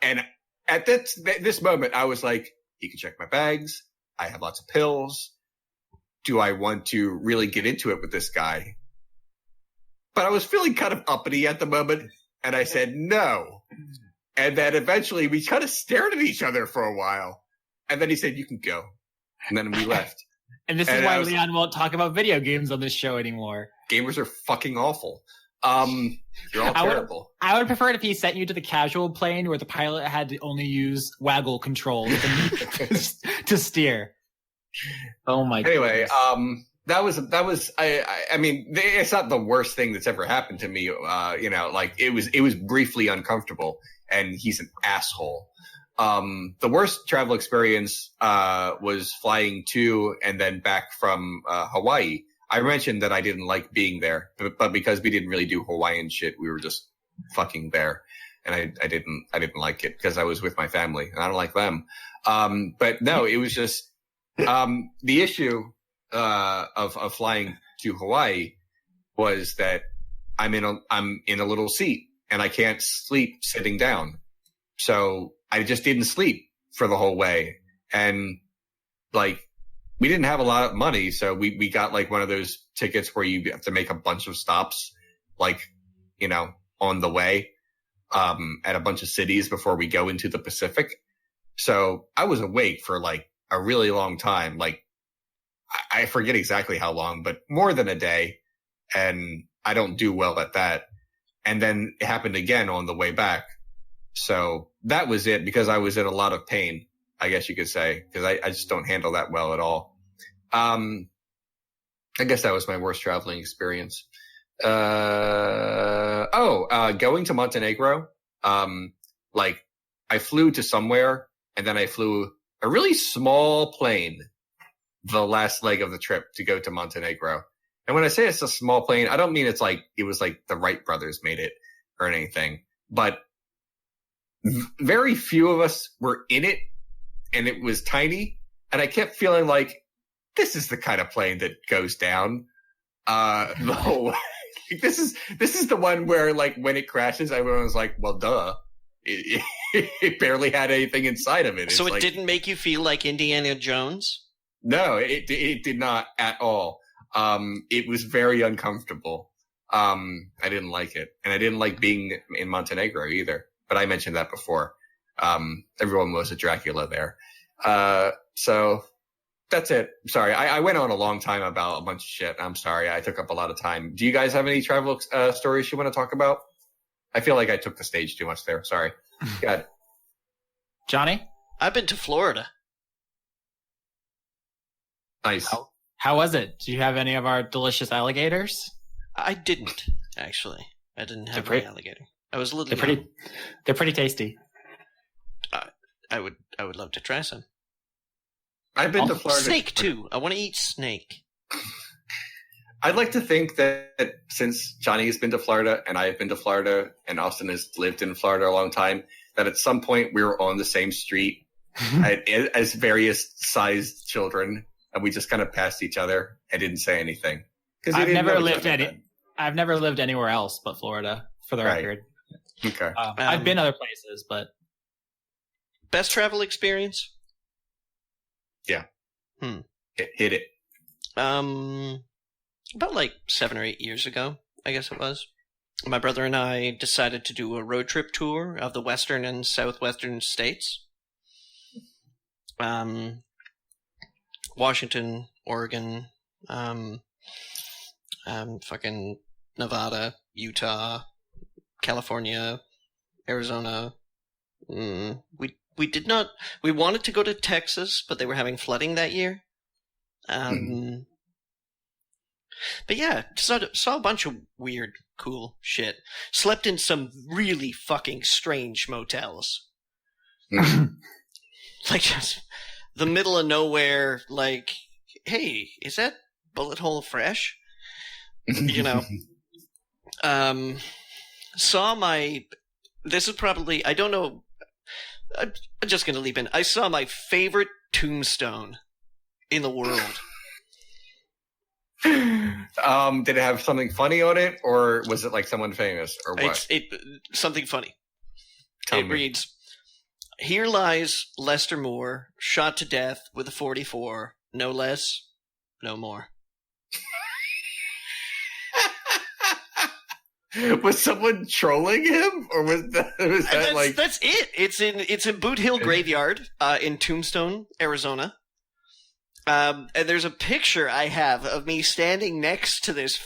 And at this moment, I was like, he can check my bags. I have lots of pills. Do I want to really get into it with this guy? But I was feeling kind of uppity at the moment, and I said no. And then eventually we kind of stared at each other for a while. And then he said, "You can go." And then we left. And this is why Leon won't talk about video games on this show anymore. Gamers are fucking awful. You're all terrible. I would prefer it if he sent you to the casual plane where the pilot had to only use waggle controls to steer. Oh my god. Anyway, that was I mean, it's not the worst thing that's ever happened to me. It was briefly uncomfortable, and he's an asshole. The worst travel experience was flying to and then back from Hawaii. I mentioned that I didn't like being there, but because we didn't really do Hawaiian shit, we were just fucking there, and I didn't like it because I was with my family and I don't like them. But no, it was just the issue of flying to Hawaii was that I'm in a little seat and I can't sleep sitting down, so I just didn't sleep for the whole way. And like, we didn't have a lot of money, so we got like one of those tickets where you have to make a bunch of stops, like, you know, on the way, at a bunch of cities before we go into the Pacific. So I was awake for like a really long time. Like, I forget exactly how long, but more than a day. And I don't do well at that. And then it happened again on the way back. So that was it, because I was in a lot of pain, I guess you could say, because I just don't handle that well at all. I guess that was my worst traveling experience. Going to Montenegro. Like, I flew to somewhere and then I flew a really small plane the last leg of the trip to go to Montenegro. And when I say it's a small plane, I don't mean it's like it was like the Wright brothers made it or anything, but very few of us were in it, and it was tiny. And I kept feeling like, this is the kind of plane that goes down the whole way. This is the one where, like, when it crashes, everyone was like, well, duh. It barely had anything inside of it. So it didn't make you feel like Indiana Jones? No, it did not at all. It was very uncomfortable. I didn't like it. And I didn't like being in Montenegro either. But I mentioned that before. Everyone was a Dracula there. So that's it. Sorry, I went on a long time about a bunch of shit. I'm sorry, I took up a lot of time. Do you guys have any travel stories you want to talk about? I feel like I took the stage too much there. Sorry. God. Johnny? I've been to Florida. Nice. How was it? Do you have any of our delicious alligators? I didn't, actually. I didn't have any alligator. I was a little young. They're pretty tasty. I would love to try some. I've been to Florida. Snake too. I want to eat snake. I'd like to think that since Johnny has been to Florida and I have been to Florida and Austin has lived in Florida a long time, that at some point we were on the same street as various sized children, and we just kind of passed each other and didn't say anything. I've never lived anywhere else but Florida, for the record. Okay. I've been other places, but best travel experience? Yeah. Hit it. About like 7 or 8 years ago, I guess it was. My brother and I decided to do a road trip tour of the western and southwestern states. Washington, Oregon, fucking Nevada, Utah, California, Arizona. We did not. We wanted to go to Texas, but they were having flooding that year. But yeah, saw a bunch of weird, cool shit. Slept in some really fucking strange motels. Like just the middle of nowhere. Like, hey, is that bullet hole fresh? You know. Saw my. This is probably. I don't know. I'm just going to leap in. I saw my favorite tombstone in the world. Did it have something funny on it, or was it like someone famous, or what? Something funny. It reads, "Here lies Lester Moore, shot to death with a .44, no less, no more." Was someone trolling him, or was that like? That's it. It's in Boot Hill Graveyard in Tombstone, Arizona. And there's a picture I have of me standing next to this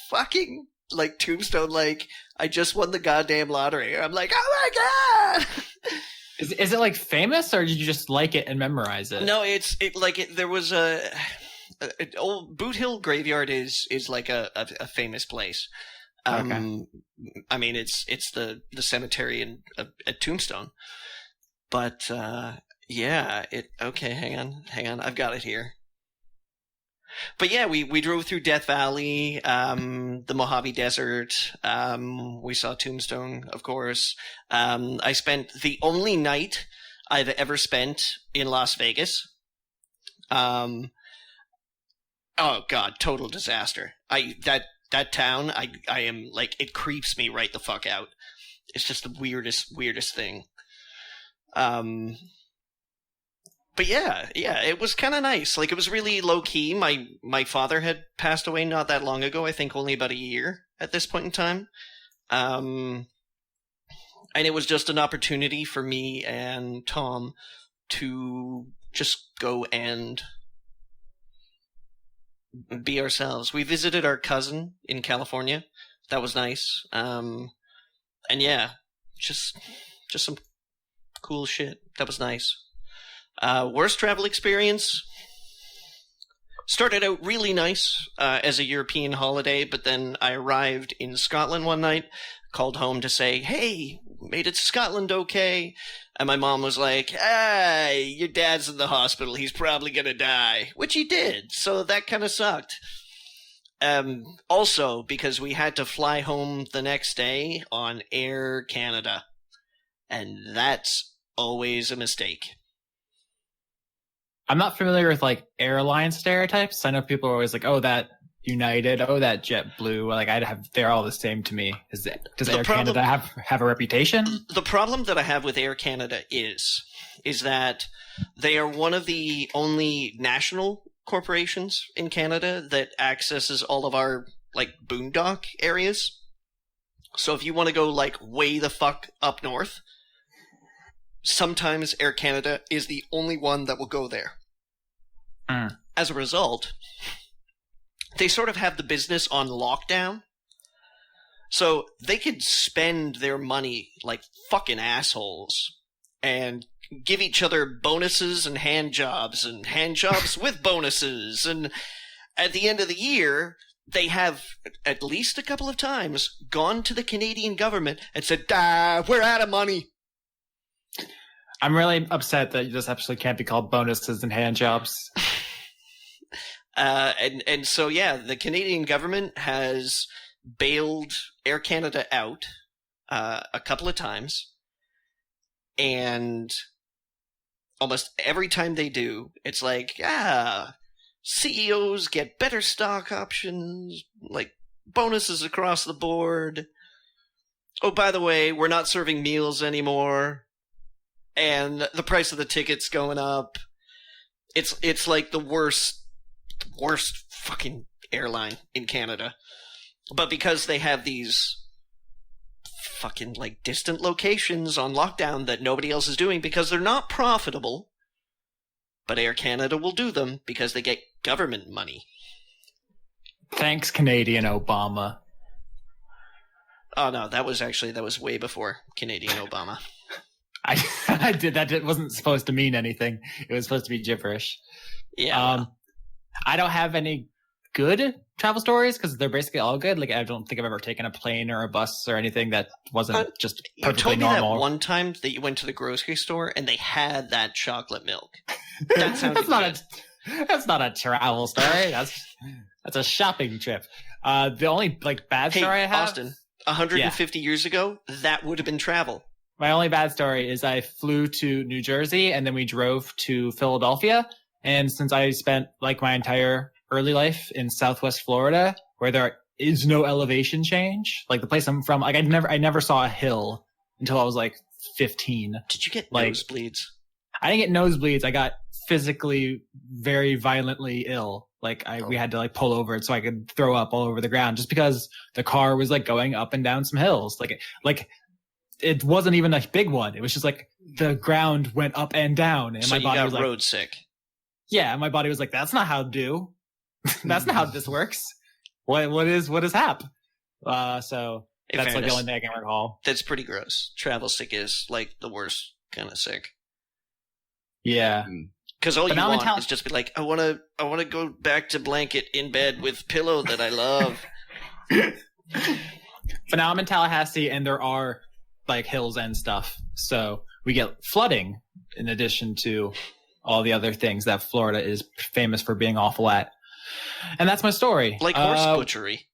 fucking like tombstone, like I just won the goddamn lottery. I'm like, oh my god! Is it like famous, or did you just like it and memorize it? No, there was old Boot Hill Graveyard is like a famous place. Okay. I mean, it's the cemetery at Tombstone. But yeah, okay, hang on, I've got it here. But yeah, we drove through Death Valley, the Mojave Desert. We saw Tombstone, of course. I spent the only night I've ever spent in Las Vegas. Oh God, total disaster. That town, I am like, it creeps me right the fuck out. It's just the weirdest thing. But yeah, it was kind of nice. Like, it was really low key. My father had passed away not that long ago. I think only about a year at this point in time. And it was just an opportunity for me and Tom to just go and be ourselves. We visited our cousin in California. That was nice. And yeah, just some cool shit. That was nice. Worst travel experience? Started out really nice as a European holiday, but then I arrived in Scotland one night, called home to say, hey, made it to Scotland okay. And my mom was like, hey, your dad's in the hospital. He's probably going to die. Which he did, so that kind of sucked. Also, because we had to fly home the next day on Air Canada. And that's always a mistake. I'm not familiar with like airline stereotypes. I know people are always like, "Oh, that United, oh, that JetBlue." Like, they're all the same to me. Does Air Canada have a reputation? The problem that I have with Air Canada is that they are one of the only national corporations in Canada that accesses all of our like boondock areas. So if you want to go like way the fuck up north, sometimes Air Canada is the only one that will go there. As a result, they sort of have the business on lockdown. So they could spend their money like fucking assholes and give each other bonuses and hand jobs with bonuses. And at the end of the year, they have at least a couple of times gone to the Canadian government and said, we're out of money. I'm really upset that this episode can't be called bonuses and hand jobs. And so, yeah, the Canadian government has bailed Air Canada out a couple of times. And almost every time they do, it's like, CEOs get better stock options, like bonuses across the board. Oh, by the way, we're not serving meals anymore. And the price of the ticket's going up. It's like the worst fucking airline in Canada. But because they have these fucking like distant locations on lockdown that nobody else is doing because they're not profitable, but Air Canada will do them because they get government money. Thanks, Canadian Obama. Oh no, that was way before Canadian Obama. I did that. It wasn't supposed to mean anything. It was supposed to be gibberish. Yeah. I don't have any good travel stories because they're basically all good. Like, I don't think I've ever taken a plane or a bus or anything that wasn't just perfectly normal. You told me that one time that you went to the grocery store and they had that chocolate milk. That sounded that's not a travel story. That's a shopping trip. The only like bad story I have, Austin, 150 years ago, that would have been travel. My only bad story is I flew to New Jersey and then we drove to Philadelphia. And since I spent like my entire early life in Southwest Florida, where there is no elevation change, like the place I'm from, like I never saw a hill until I was like 15. Did you get nosebleeds? I didn't get nosebleeds. I got physically very violently ill. Like we had to like pull over it so I could throw up all over the ground just because the car was like going up and down some hills. Like it wasn't even a big one. It was just like the ground went up and down, and so my body was like, road sick. Yeah, my body was like, that's not how to do. That's not how this works. What is hap? So that's like the only thing I can recall. That's pretty gross. Travel sick is like the worst kind of sick. Yeah. Because all you want is just be like, I want to go back to blanket in bed with pillow that I love. But now I'm in Tallahassee and there are like hills and stuff. So we get flooding in addition to all the other things that Florida is famous for being awful at. And that's my story. Like horse butchery.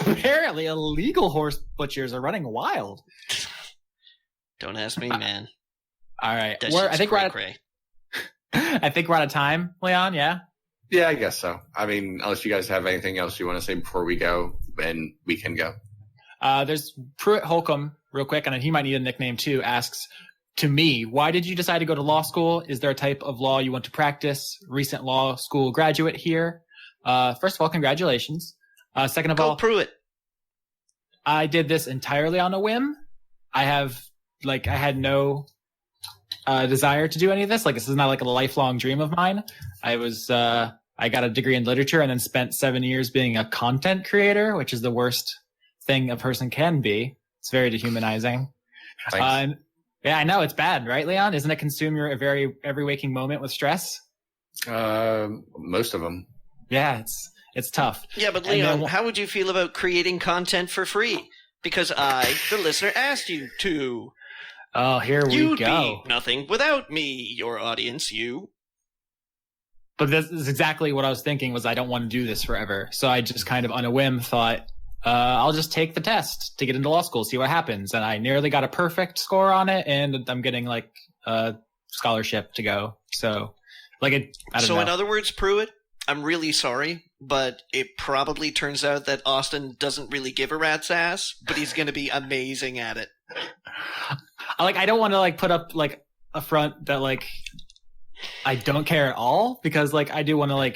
Apparently, illegal horse butchers are running wild. Don't ask me, man. All right. I think we're out of time, Leon, yeah? Yeah, I guess so. I mean, unless you guys have anything else you want to say before we go, then we can go. There's Pruitt Holcomb, real quick, and he might need a nickname too, asks, to me, why did you decide to go to law school? Is there a type of law you want to practice? Recent law school graduate here. First of all, congratulations. Second of all, Pruitt. I did this entirely on a whim. I had no desire to do any of this. Like, this is not like a lifelong dream of mine. I got a degree in literature and then spent 7 years being a content creator, which is the worst thing a person can be. It's very dehumanizing. Thanks. Yeah, I know, it's bad, right, Leon? Doesn't it consume your every waking moment with stress? Most of them. Yeah, it's tough. Yeah, but Leon, how would you feel about creating content for free? Because I, the listener, asked you to. Oh, here we go. You'd be nothing without me, your audience, you. But this is exactly what I was thinking, was I don't want to do this forever. So I just kind of on a whim thought, I'll just take the test to get into law school, see what happens. And I nearly got a perfect score on it, and I'm getting like a scholarship to go. So I don't know. So in other words, Pruitt, I'm really sorry, but it probably turns out that Austin doesn't really give a rat's ass, but he's going to be amazing at it. I don't want to put up a front that I don't care at all, because I do want to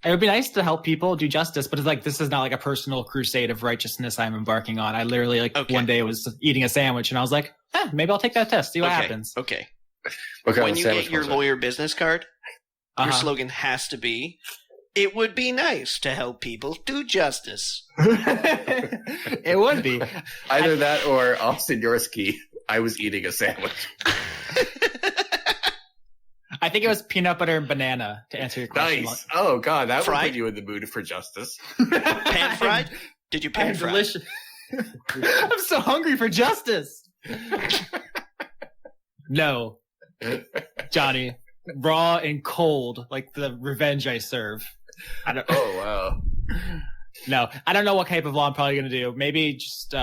it would be nice to help people do justice, but it's this is not a personal crusade of righteousness I'm embarking on. I literally one day was eating a sandwich and I was like, maybe I'll take that test, see what happens. Okay. When you get your lawyer business card, your slogan has to be, it would be nice to help people do justice. It would be. Either that or Austin Yorsky, I was eating a sandwich. I think it was peanut butter and banana, to answer your question. Nice. Oh, God, that fried? would put you in the mood for justice. Pan fried? Did you pan fry? Delicious. I'm so hungry for justice. No, Johnny, raw and cold, like the revenge I serve. Oh, wow. No, I don't know what type of law I'm probably going to do. Maybe just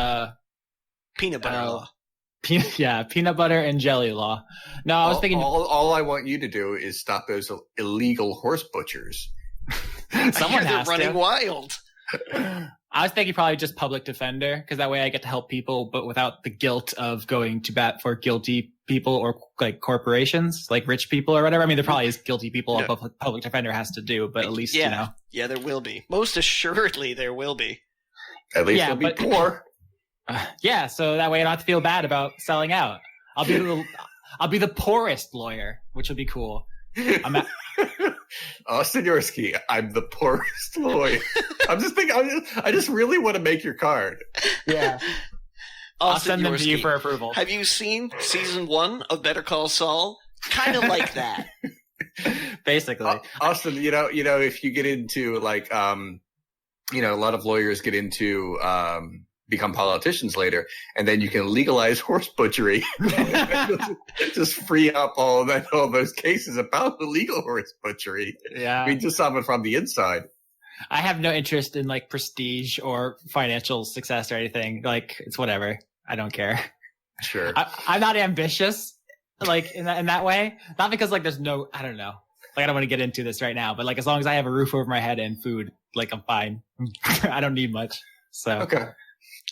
peanut butter law. Peanut butter and jelly law. No, I was thinking. All I want you to do is stop those illegal horse butchers. Someone has to. Running wild. I was thinking probably just public defender, because that way I get to help people, but without the guilt of going to bat for guilty people or corporations, like rich people or whatever. I mean, there probably is guilty people a public defender has to do, but at least, Yeah, there will be. Most assuredly there will be. At least they'll be poor. So that way I don't have to feel bad about selling out. I'll be the poorest lawyer, which would be cool. Austin Yorsky, I'm the poorest lawyer. I'm just thinking, I just really want to make your card. Yeah. I'll send them to you for approval. Have you seen season 1 of Better Call Saul? Kind of like that. Basically. Austin, if you get into a lot of lawyers get into become politicians later, and then you can legalize horse butchery. Just free up all those cases about illegal horse butchery. Yeah. I mean, just someone from the inside. I have no interest in prestige or financial success or anything. It's whatever. I don't care. Sure. I'm not ambitious, in that way. Not because there's no, I don't know. I don't want to get into this right now, but as long as I have a roof over my head and food, I'm fine. I don't need much. So. Okay.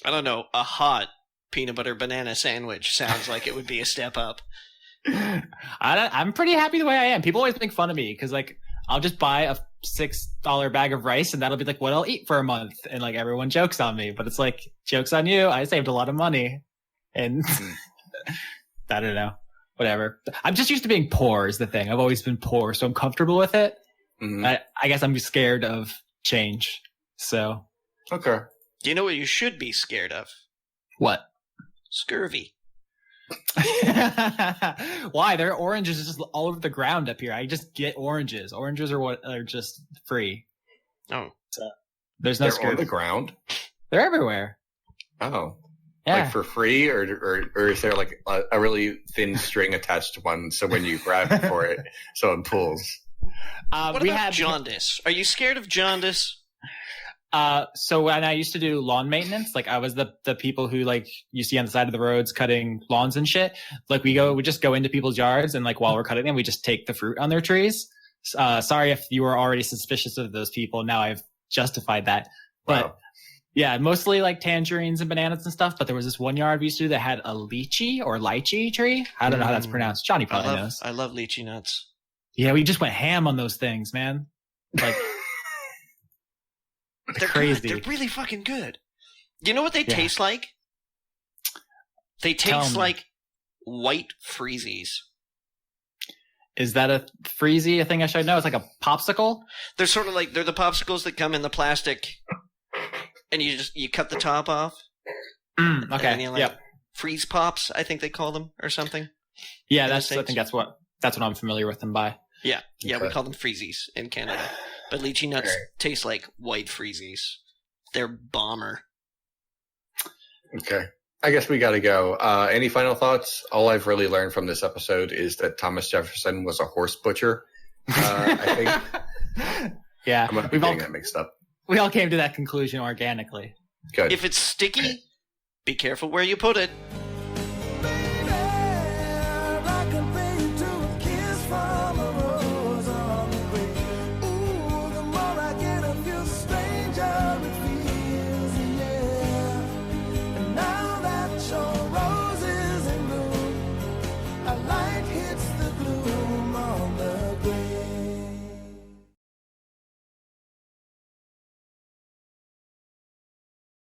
I don't know. A hot peanut butter banana sandwich sounds like it would be a step up. I'm pretty happy the way I am. People always make fun of me because I'll just buy a $6 bag of rice and that'll be what I'll eat for a month, and everyone jokes on me, but it's jokes on you. I saved a lot of money, and I don't know, whatever. I'm just used to being poor is the thing. I've always been poor, so I'm comfortable with it. Mm-hmm. I guess I'm scared of change. So okay. Do you know what you should be scared of? What? Scurvy. Why? There are oranges just all over the ground up here. I just get oranges. Oranges are just free. Oh. So there's no scurvy. On the ground? They're everywhere. Oh. Yeah. Like for free, or is there like a really thin string attached to one, so when you grab for it, so it pulls? What about jaundice? Are you scared of jaundice? So when I used to do lawn maintenance, like I was the people who like you see on the side of the roads cutting lawns and shit. Like we just go into people's yards and like while we're cutting them, we just take the fruit on their trees. Sorry if you were already suspicious of those people. Now I've justified that. But Wow. Yeah, mostly like tangerines and bananas and stuff. But there was this one yard we used to do that had a lychee tree. I don't know how that's pronounced. Johnny probably knows. I love lychee nuts. Yeah, we just went ham on those things, man. Like. They're crazy. Good. They're really fucking good. You know what they taste like? They taste like white freezies. Is that a freezy? A thing I should know? It's like a popsicle? They're sort of like, they're the popsicles that come in the plastic and you cut the top off. Okay. Freeze pops, I think they call them, or something. Yeah, I think that's what I'm familiar with them by. Yeah. Yeah, we call them freezies in Canada. But lychee nuts taste like white freezies. They're bomber. Okay. I guess we got to go. Any final thoughts? All I've really learned from this episode is that Thomas Jefferson was a horse butcher. I think. Yeah. I'm not getting that mixed up. We all came to that conclusion organically. Good. If it's sticky, be careful where you put it.